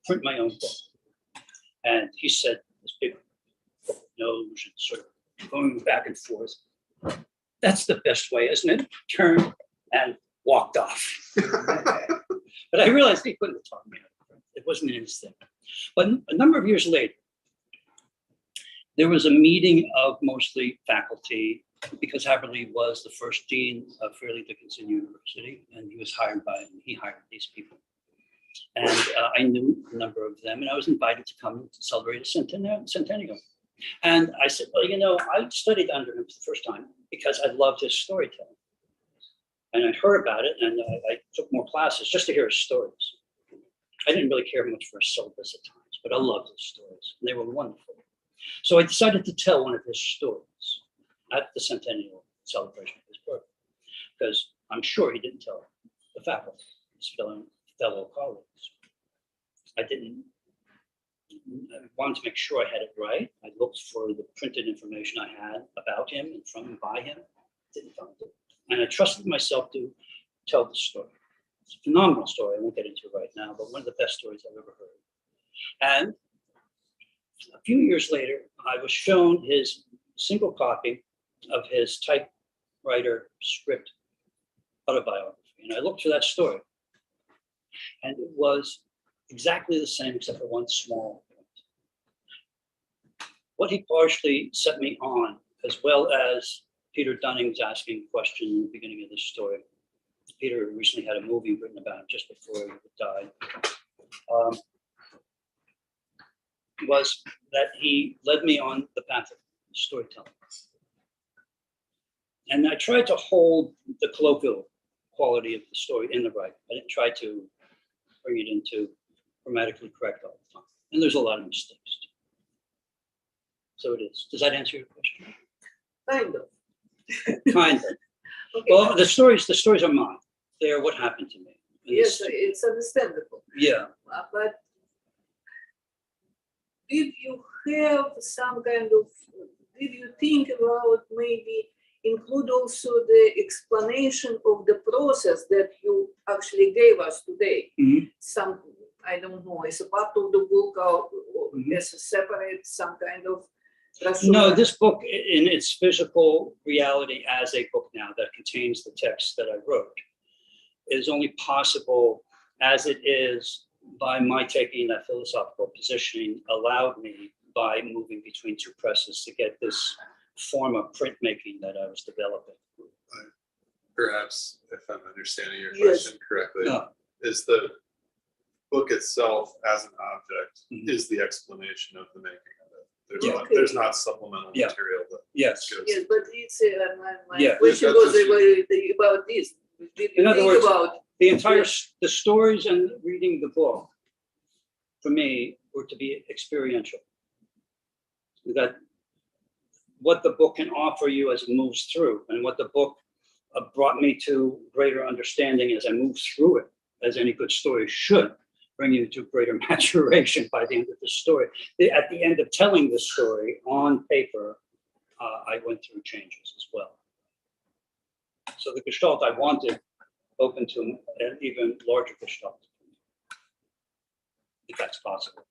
print my own book. And he said, this big nose and sort of going back and forth. That's the best way, isn't it? Turned and walked off. But I realized he couldn't have taught me. It wasn't his thing. But a number of years later, there was a meeting of mostly faculty because Haverly was the first dean of Fairleigh Dickinson University, and he was hired by him. He hired these people. And I knew a number of them, and I was invited to come to celebrate a centennial. And I said, well, you know, I studied under him for the first time because I loved his storytelling. And I'd heard about it, and I took more classes just to hear his stories. I didn't really care much for his syllabus at times, but I loved his stories, and they were wonderful. So I decided to tell one of his stories at the centennial celebration of his birth, because I'm sure he didn't tell the faculty, his fellow colleagues. I wanted to make sure I had it right. I looked for the printed information I had about him and from and by him. Didn't find it. And I trusted myself to tell the story. It's a phenomenal story. I won't get into it right now, but one of the best stories I've ever heard. And a few years later, I was shown his single copy of his typewriter script autobiography. And I looked for that story. And it was exactly the same, except for one small point. What he partially set me on, as well as Peter Dunning's asking a question in the beginning of this story. Peter recently had a movie written about him just before he died. Was that he led me on the path of storytelling. And I tried to hold the colloquial quality of the story in the writing. I didn't try to bring it into grammatically correct all the time. And there's a lot of mistakes. So it is. Does that answer your question? Kind of. Kind of. Okay. Well, the stories are mine. They are what happened to me. And Yes, it's understandable. Yeah. But did you have some kind of, did you think about maybe include also the explanation of the process that you actually gave us today? Mhm. Some, I don't know, as a part of the book or as a separate, some kind of. No, this book in its physical reality as a book now that contains the text that I wrote is only possible as it is by my taking that philosophical positioning allowed me by moving between two presses to get this form of printmaking that I was developing. Perhaps, if I'm understanding your Yes. question correctly, No. is the book itself as an object Mhm. is the explanation of the making of it. There's, Yeah. not, there's not supplemental Yeah. material that Yes. goes. Yes, but it's, my Yeah. question That's was just- about this. Did you In other think words, about? The entire, the stories and reading the book, for me, were to be experiential. That what the book can offer you as it moves through, and what the book brought me to greater understanding as I moved through it, as any good story should bring you to greater maturation by the end of the story. At the end of telling the story on paper, I went through changes as well. So the gestalt I wanted opened to an even larger gestalt, if that's possible.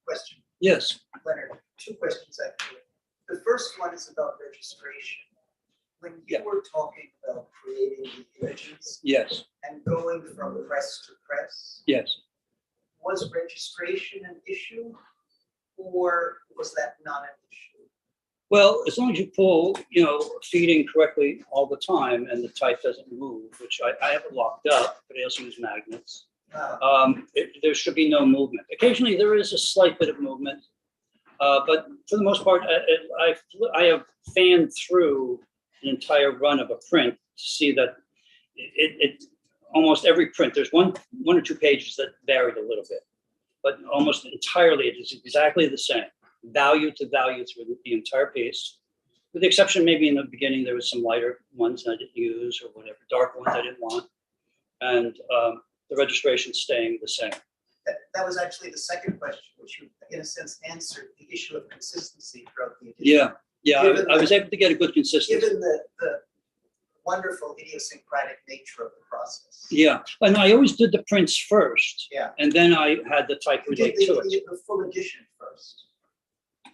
Question, Yes. Leonard, two questions actually. The first one is about registration. When you Yeah. were talking about creating the images Yes. and going from press to press, Yes. was registration an issue or was that not an issue? Well, as long as you pull, feeding correctly all the time and the type doesn't move, which I have it locked up, but I also use magnets. There should be no movement. Occasionally there is a slight bit of movement, but for the most part, I have fanned through an entire run of a print to see that it almost every print, there's one or two pages that varied a little bit, but almost entirely it is exactly the same, value to value through the entire piece, with the exception maybe in the beginning there was some lighter ones I didn't use or whatever, dark ones I didn't want, and the registration staying the same. That was actually the second question, which you, in a sense, answered the issue of consistency throughout the edition. Yeah, I was able to get a good consistency. Given the wonderful idiosyncratic nature of the process. Yeah, and I always did the prints first. Yeah. And then I had the type You did relate to it. the full edition first.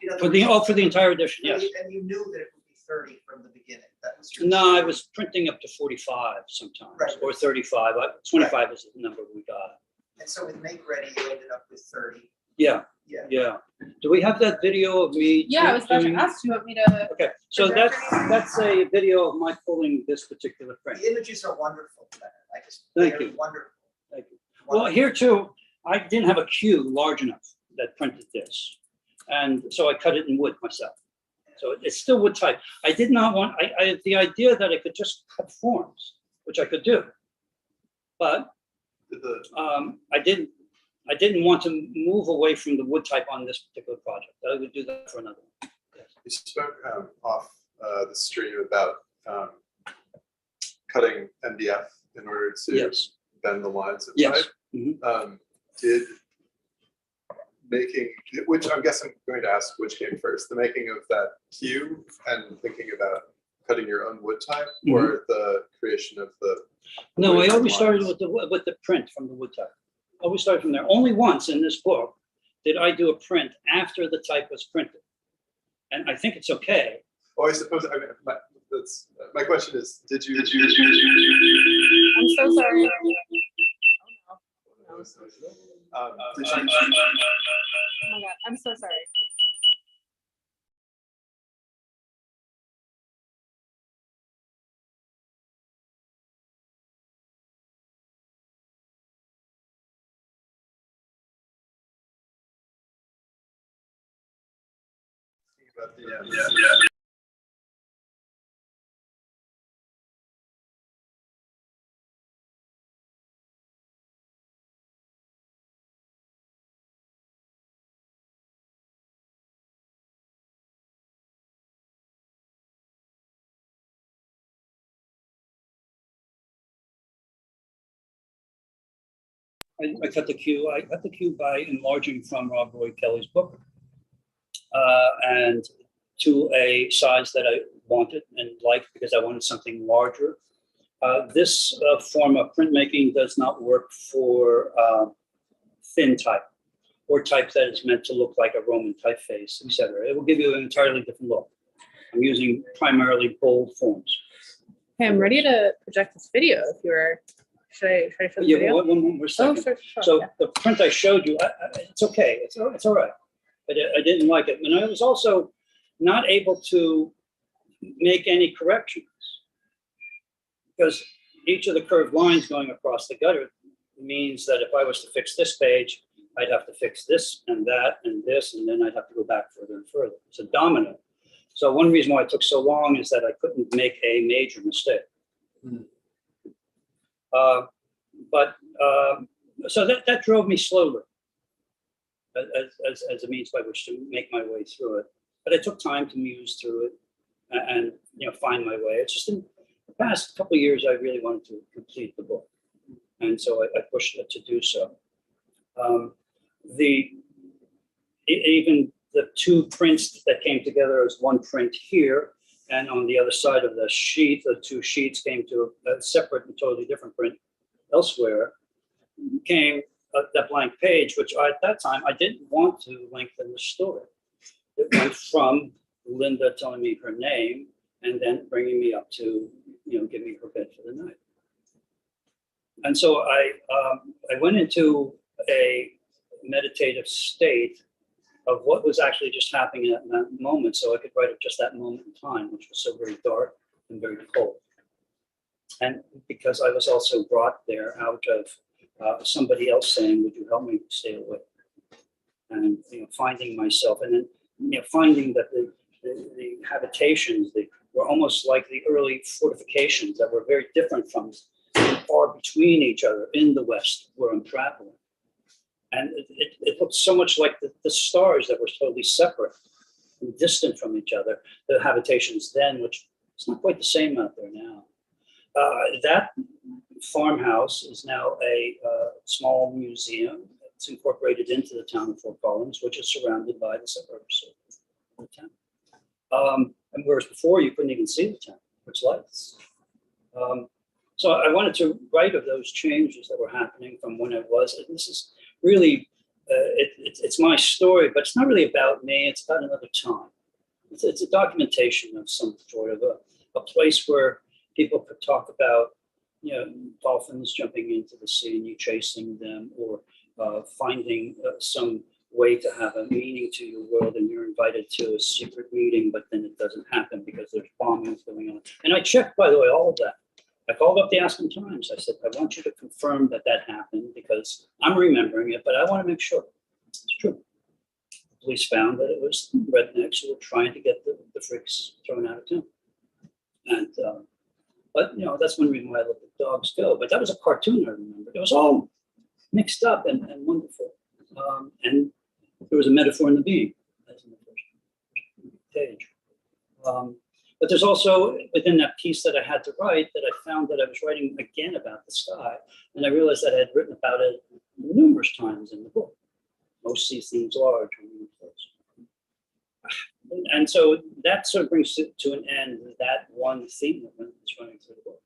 In other For the words, entire edition, yes. And you knew that it would be 30 from the beginning. That was your No, I was printing up to 45 sometimes, Right. or 35. 25 is the number we got. And so with Make Ready, you ended up with 30. Yeah, Yeah. yeah. Do we have that video of me? Yeah, I was about to doing- ask, do you want me to? Okay, so that's a video of my pulling this particular print. The images are wonderful. Thank they're you. Wonderful. Thank you. Well, here too, I didn't have a cue large enough that printed this. And so I cut it in wood myself. So it's still wood type. I did not want, I had the idea that I could just cut forms, which I could do. But I didn't want to move away from the wood type on this particular project. I would do that for another one. Yes. You spoke off the stream about cutting MDF in order to Yes. bend the lines of Yes. type. Did making, which I guess I'm going to ask which came first, the making of that cue and thinking about cutting your own wood type, or the creation of the No, I wood always started lines? with the print from the wood type. Always started from there. Only once in this book did I do a print after the type was printed. And I think it's okay. Oh, I suppose, my question is, did you? I'm so sorry. Did you? Oh my God, I'm so sorry. About the, I cut the cue. I cut the cue by enlarging from Rob Roy Kelly's book, and to a size that I wanted and liked because I wanted something larger. This form of printmaking does not work for thin type or type that is meant to look like a Roman typeface, etc. It will give you an entirely different look. I'm using primarily bold forms. Okay, I'm ready to project this video if you were, should I show the Yeah, video? one more Oh, second. sure. So Yeah. the print I showed you, it's okay. It's all right. But I didn't like it. And I was also not able to make any corrections because each of the curved lines going across the gutter means that if I was to fix this page, I'd have to fix this and that and this, and then I'd have to go back further and further. It's a domino. So one reason why it took so long is that I couldn't make a major mistake. So that drove me slowly. as a means by which to make my way through it. But I took time to muse through it and find my way. It's just in the past couple of years I really wanted to complete the book, and so I pushed it to do so. Even the two prints that came together as one print here, and on the other side of the sheet, the two sheets came to a separate and totally different print elsewhere, came that blank page, which at that time I didn't want to lengthen the story. It went from Linda telling me her name and then bringing me up to, give me her bed for the night. And so I went into a meditative state of what was actually just happening at that moment, so I could write of just that moment in time, which was so very dark and very cold. And because I was also brought there out of somebody else saying, "Would you help me stay awake?" And finding myself, and then finding that the habitations were almost like the early fortifications that were very different from far between each other in the West where I'm traveling. And it looked so much like the stars that were totally separate and distant from each other, the habitations then, which is not quite the same out there now. That farmhouse is now a small museum. It's incorporated into the town of Fort Collins, which is surrounded by the suburbs of the town. And whereas before you couldn't even see the town, its lights. So I wanted to write of those changes that were happening from when it was. And this is really, it's my story, but it's not really about me. It's about another time. It's a documentation of some sort of a place where people could talk about, dolphins jumping into the sea and you chasing them, or finding some way to have a meaning to your world, and you're invited to a secret meeting, but then it doesn't happen because there's bombings going on. And I checked, by the way, all of that. I called up the Aspen Times. I said, I want you to confirm that happened because I'm remembering it, but I want to make sure it's true. The police found that it was rednecks who were trying to get the freaks thrown out of town. And, but that's one reason why I let the dogs go. But that was a cartoon, I remember. It was all mixed up and wonderful. And there was a metaphor in the being, as in the first page. But there's also within that piece that I had to write that I found that I was writing again about the sky. And I realized that I had written about it numerous times in the book. Most sea themes large. And so that sort of brings it to an end, that one theme that's running through the book.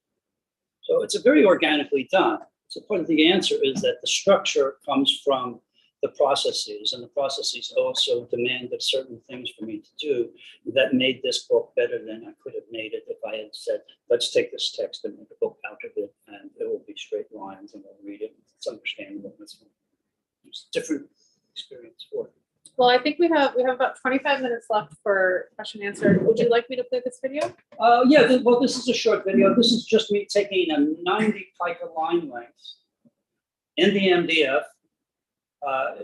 So it's a very organically done. So part of the answer is that the structure comes from the processes, and the processes also demanded certain things for me to do that made this book better than I could have made it if I had said, let's take this text and make a book out of it, and it will be straight lines and we'll read it. It's understandable. It's a different experience for it. Well, I think we have about 25 minutes left for question and answer. Would you like me to play this video? Yeah, well, this is a short video. This is just me taking a 90 pica line length in the MDF.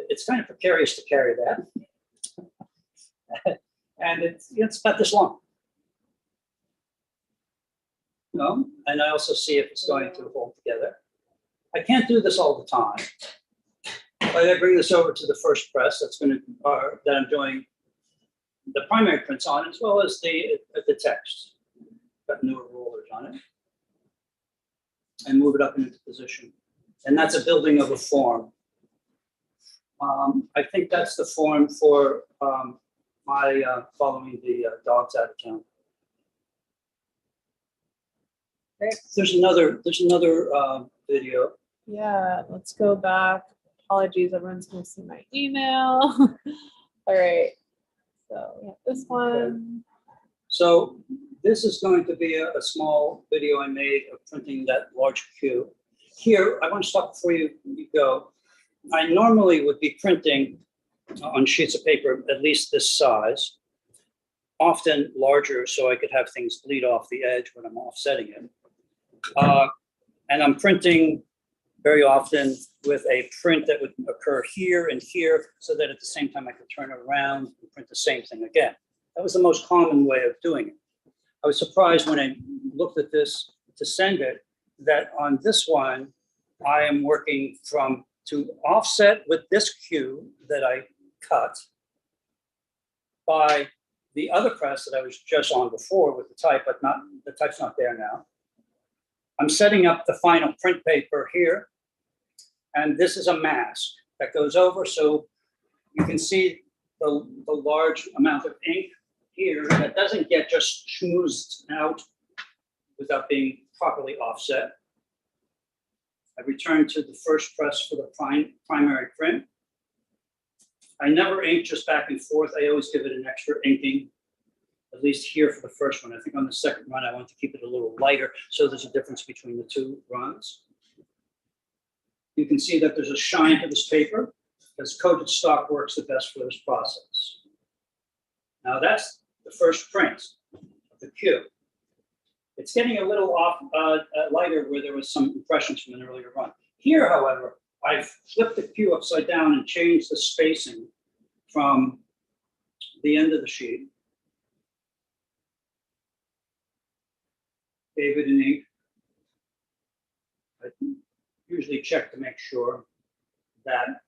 It's kind of precarious to carry that. And it's about this long. And I also see if it's going to hold together. I can't do this all the time. But I bring this over to the first press that I'm doing the primary prints on, as well as the text. Got newer rollers on it. And move it up into position. And that's a building of a form. I think that's the form for my following the dogs out of town. Great. There's another video. Yeah, let's go back. Apologies, everyone's going to see my email. All right, so we have this one. So this is going to be a small video I made of printing that large cube. Here, I want to stop before you go. I normally would be printing on sheets of paper at least this size, often larger so I could have things bleed off the edge when I'm offsetting it. And I'm printing very often with a print that would occur here and here so that at the same time I could turn it around and print the same thing again. That was the most common way of doing it. I was surprised when I looked at this to send it that on this one, I am working to offset with this cube that I cut by the other press that I was just on before with the type, but not, the type's not there now. I'm setting up the final print paper here. And this is a mask that goes over, so you can see the large amount of ink here that doesn't get just schmoozed out without being properly offset. I return to the first press for the primary print. I never ink just back and forth. I always give it an extra inking, at least here for the first one. I think on the second run, I want to keep it a little lighter, so there's a difference between the two runs. You can see that there's a shine to this paper, because coated stock works the best for this process. Now that's the first print of the cue. It's getting a little off lighter where there was some impressions from an earlier run. Here, however, I've flipped the cue upside down and changed the spacing from the end of the sheet. Gave it an ink. I usually check to make sure that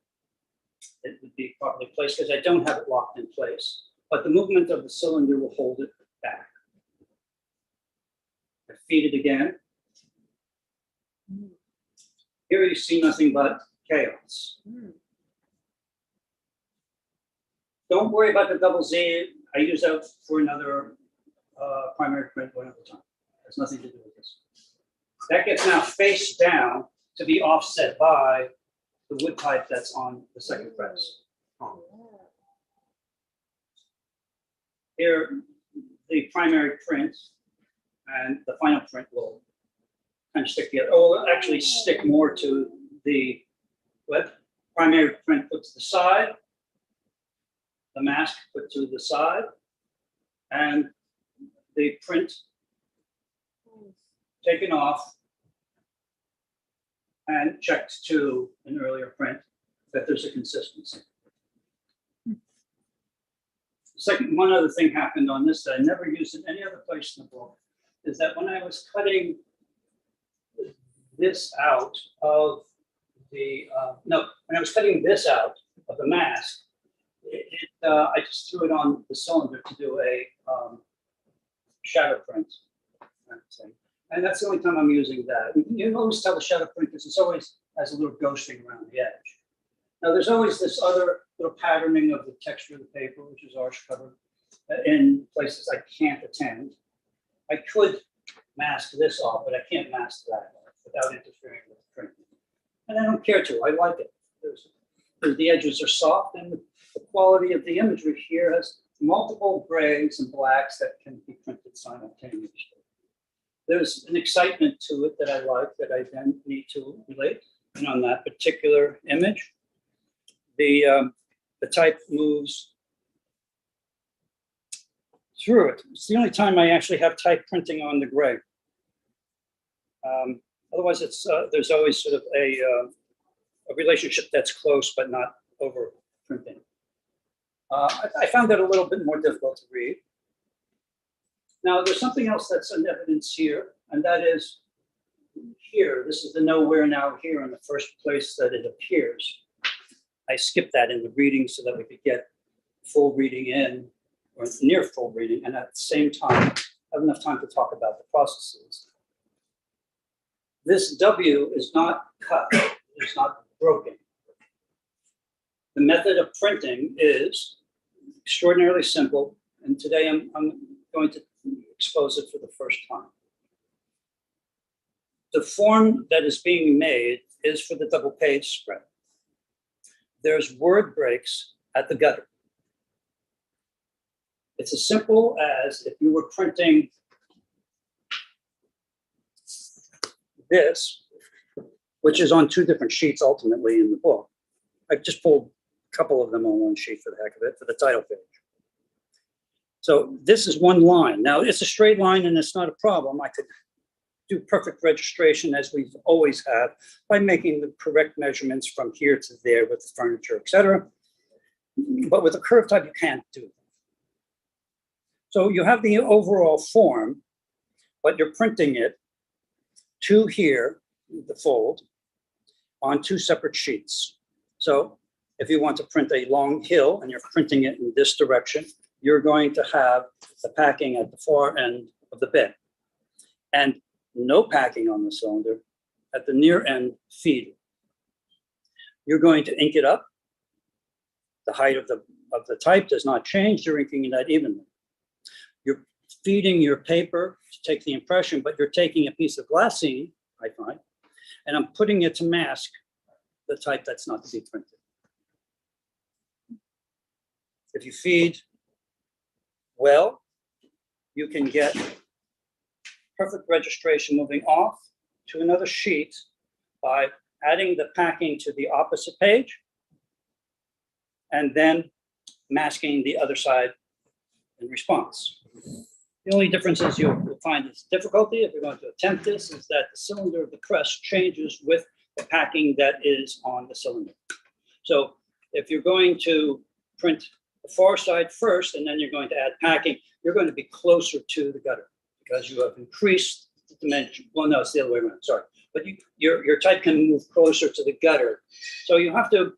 it would be properly placed, because I don't have it locked in place, but the movement of the cylinder will hold it back. I feed it again. Here you see nothing but chaos. Don't worry about the double Z. I use that for another primary print one at a time. Has nothing to do with this. That gets now face down to be offset by the wood type that's on the second press. Here, the primary print and the final print will kind of stick together. Oh, will actually stick more to the primary print put to the side, the mask put to the side, and the print taken off and checked to an earlier print that there's a consistency. Second, one other thing happened on this that I never used in any other place in the book, is that when I was cutting this out of the, when I was cutting this out of the mask, I just threw it on the cylinder to do a shadow print. And that's the only time I'm using that. You can always tell the shadow print because it's always has a little ghosting around the edge. Now there's always this other little patterning of the texture of the paper, which is arch covered in places I can't attend. I could mask this off, but I can't mask that off without interfering with the print. And I don't care to, I like it. The edges are soft, and the quality of the imagery here has multiple grays and blacks that can be printed simultaneously. There's an excitement to it that I like that I then need to relate. And on that particular image, the type moves through it. It's the only time I actually have type printing on the gray. Otherwise, it's there's always sort of a relationship that's close but not over printing. I found that a little bit more difficult to read. Now, there's something else that's in evidence here, and that is here. This is the nowhere now here in the first place that it appears. I skipped that in the reading so that we could get full reading in, or near full reading, and at the same time, have enough time to talk about the processes. This W is not cut, it's not broken. The method of printing is extraordinarily simple, and today I'm going to expose it for the first time. The form that is being made is for the double page spread. There's word breaks at the gutter. It's as simple as if you were printing this, which is on two different sheets ultimately in the book. I've just pulled a couple of them on one sheet for the heck of it, for the title page. So this is one line. Now it's a straight line and it's not a problem. I could do perfect registration as we've always have by making the correct measurements from here to there with the furniture, etc. But with a curve type, you can't do that. So you have the overall form, but you're printing it to here, the fold, on two separate sheets. So if you want to print a long hill and you're printing it in this direction, you're going to have the packing at the far end of the bed and no packing on the cylinder at the near end feed. You're going to ink it up. The height of the type does not change. You're inking that evenly. You're feeding your paper to take the impression, but you're taking a piece of glassine, I find, and I'm putting it to mask the type that's not to be printed. If you feed well, you can get perfect registration moving off to another sheet by adding the packing to the opposite page and then masking the other side in response. The only differences you'll find is difficulty if you're going to attempt this is that the cylinder of the press changes with the packing that is on the cylinder. So if you're going to print the far side first and then you're going to add packing, you're going to be closer to the gutter because you have increased the dimension. Well, no, it's the other way around, sorry. But your type can move closer to the gutter. So you have to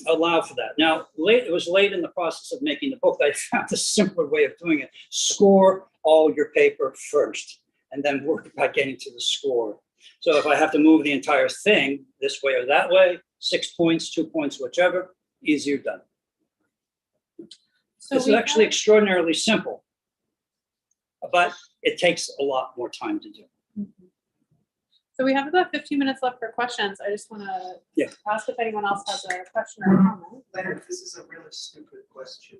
allow for that. Now, it was late in the process of making the book that I found a simpler way of doing it. Score all your paper first and then work by getting to the score. So if I have to move the entire thing this way or that way, 6 points, 2 points, whichever, easier done. So This is actually extraordinarily simple, but it takes a lot more time to do. So we have about 15 minutes left for questions. I just want to ask if anyone else has a question or a comment. Leonard, this is a really stupid question.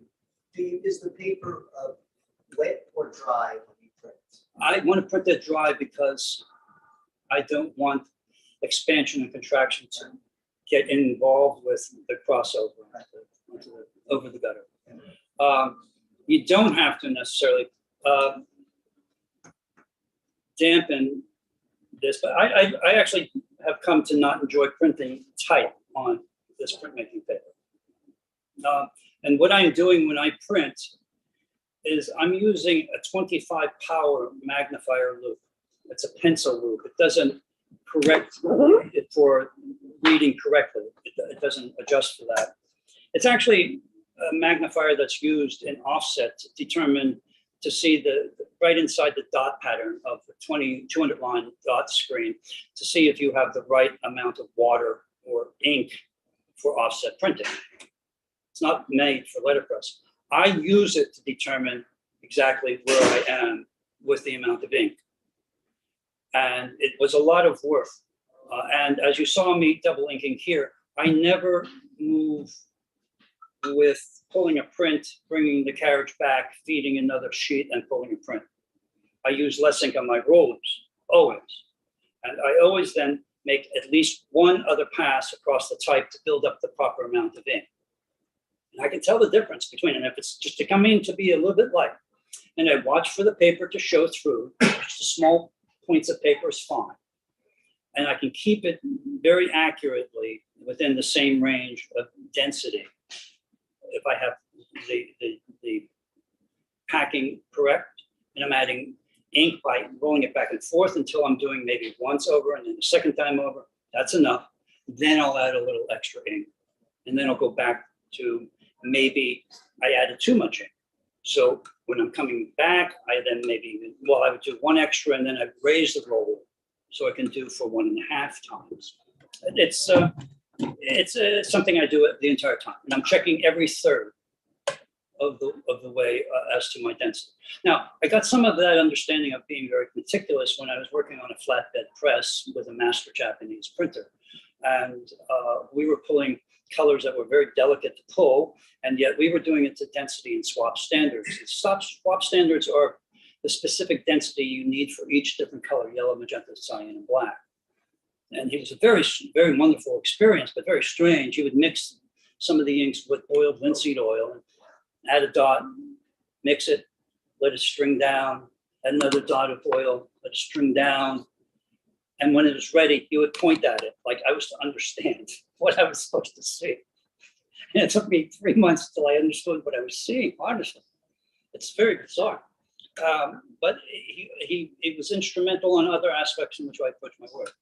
Is the paper wet or dry when you print? I want to print it dry because I don't want expansion and contraction to get involved with the crossover over the gutter. You don't have to necessarily dampen this, but I actually have come to not enjoy printing tight on this printmaking paper. And what I'm doing when I print is I'm using a 25 power magnifier loop. It's a pencil loop. It doesn't correct it for reading correctly. It doesn't adjust for that. It's actually a magnifier that's used in offset to determine, to see the right inside the dot pattern of the 200 line dot screen to see if you have the right amount of water or ink for offset printing. It's not made for letterpress. I use it to determine exactly where I am with the amount of ink. And it was a lot of work. And as you saw me double inking here, I never move with pulling a print, bringing the carriage back, feeding another sheet and pulling a print. I use less ink on my rollers, always. And I always then make at least one other pass across the type to build up the proper amount of ink. And I can tell the difference between, and if it's just to come in to be a little bit light, and I watch for the paper to show through, just the small points of paper is fine. And I can keep it very accurately within the same range of density. If I have the packing correct, and I'm adding ink by rolling it back and forth until I'm doing maybe once over and then the second time over, that's enough. Then I'll add a little extra ink. And then I'll go back to maybe I added too much ink. So when I'm coming back, I then maybe, well, I would do one extra and then I'd raise the roller so I can do for 1.5 times. It's something I do the entire time, and I'm checking every third of the way as to my density. Now, I got some of that understanding of being very meticulous when I was working on a flatbed press with a master Japanese printer, and we were pulling colors that were very delicate to pull, and yet we were doing it to density and swap standards. Swap standards are the specific density you need for each different color: yellow, magenta, cyan, and black. And it was a very, very wonderful experience, but very strange. He would mix some of the inks with boiled linseed oil, and add a dot, mix it, let it string down, add another dot of oil, let it string down. And when it was ready, he would point at it like I was to understand what I was supposed to see. And it took me 3 months till I understood what I was seeing, honestly. It's very bizarre. But he was instrumental in other aspects in which I approach my work.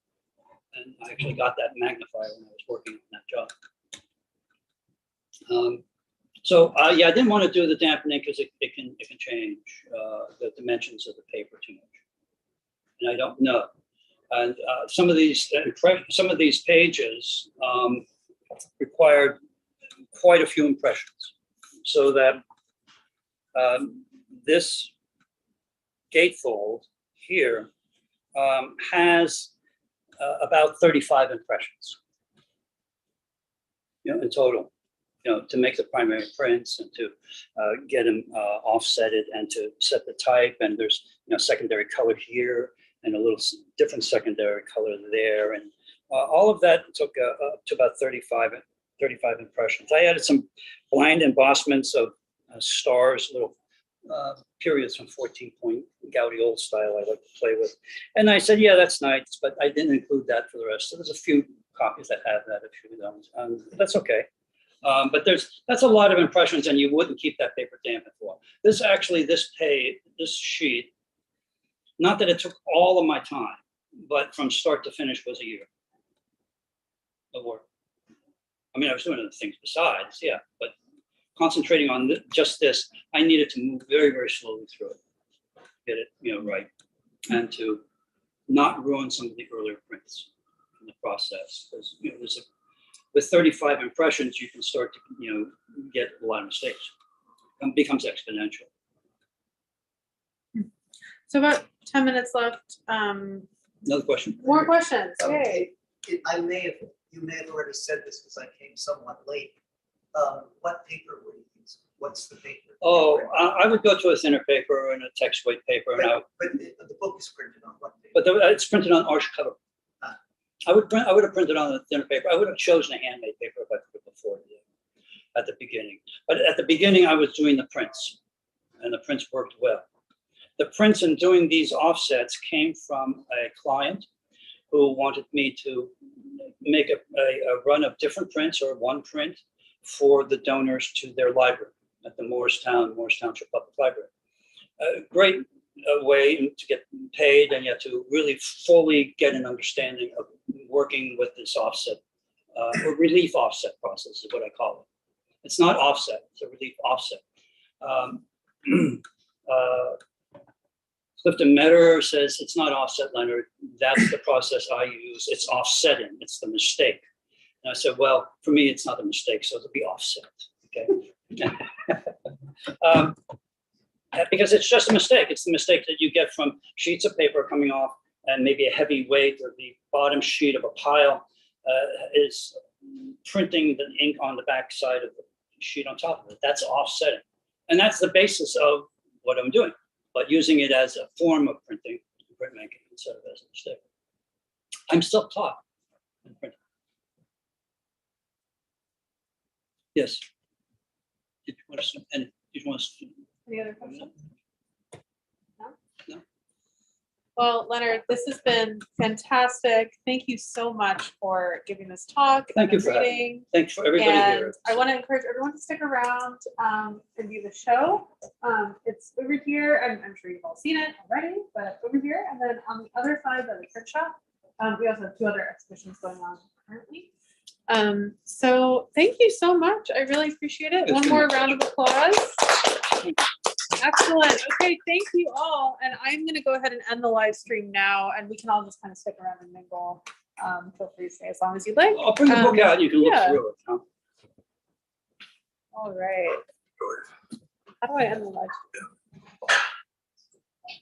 And I actually got that magnifier when I was working on that job. Yeah, I didn't want to do the dampening because it can change the dimensions of the paper too much. And I don't know. And some of these pages required quite a few impressions, so that this gatefold here has about 35 impressions, in total, to make the primary prints and to get them offsetted and to set the type. And there's, secondary color here and a little different secondary color there. And all of that took up to about 35 impressions. I added some blind embossments of stars, little periods from 14-point Gaudi old style I like to play with. And I said, yeah, that's nice, but I didn't include that for the rest. So there's a few copies that have that, a few don't. That's okay. But that's a lot of impressions, and you wouldn't keep that paper dampened for. This sheet, not that it took all of my time, but from start to finish was a year of work. I mean, I was doing other things besides, yeah, but concentrating on just this, I needed to move very, very slowly through it, get it, right, and to not ruin some of the earlier prints in the process. Because with 35 impressions, you can start to get a lot of mistakes. It becomes exponential. So about 10 minutes left. Another question? More questions. Okay. Yay. You may have already said this because I came somewhat late. What paper were you using? What's the paper? Oh, I would go to a thinner paper and a text weight paper. But the book is printed on what paper? But it's printed on arch cover. I would have printed on a thinner paper. I would have chosen a handmade paper if I could have afforded it at the beginning. But at the beginning, I was doing the prints, and the prints worked well. The prints in doing these offsets came from a client who wanted me to make a run of different prints or one print for the donors to their library at the Morris Township Public Library. A great way to get paid, and yet to really fully get an understanding of working with this offset, or relief offset process is what I call it. It's not offset, it's a relief offset. Clifton Metter says it's not offset, Leonard. That's the process I use. It's offsetting. It's the mistake. And I said, well, for me, it's not a mistake, so it'll be offset. Okay. Because it's just a mistake. It's the mistake that you get from sheets of paper coming off, and maybe a heavy weight, or the bottom sheet of a pile is printing the ink on the back side of the sheet on top of it. That's offsetting. And that's the basis of what I'm doing, but using it as a form of printing, printmaking, instead of as a mistake. I'm self-taught in printing. Yes. Did you want to? Any other questions? No? No. Well, Leonard, this has been fantastic. Thank you so much for giving this talk. Thank you for having me. Thanks for everybody here. I want to encourage everyone to stick around and view the show. It's over here. I'm sure you've all seen it already, but over here. And then on the other side of the print shop, we also have 2 other exhibitions going on currently. So thank you so much. I really appreciate it. One more round of applause. Excellent. Okay, thank you all. And I'm going to go ahead and end the live stream now, and we can all just kind of stick around and mingle. Feel free to stay as long as you'd like. I'll bring the book out. You can look through it. Huh? All right. How do I end the live stream?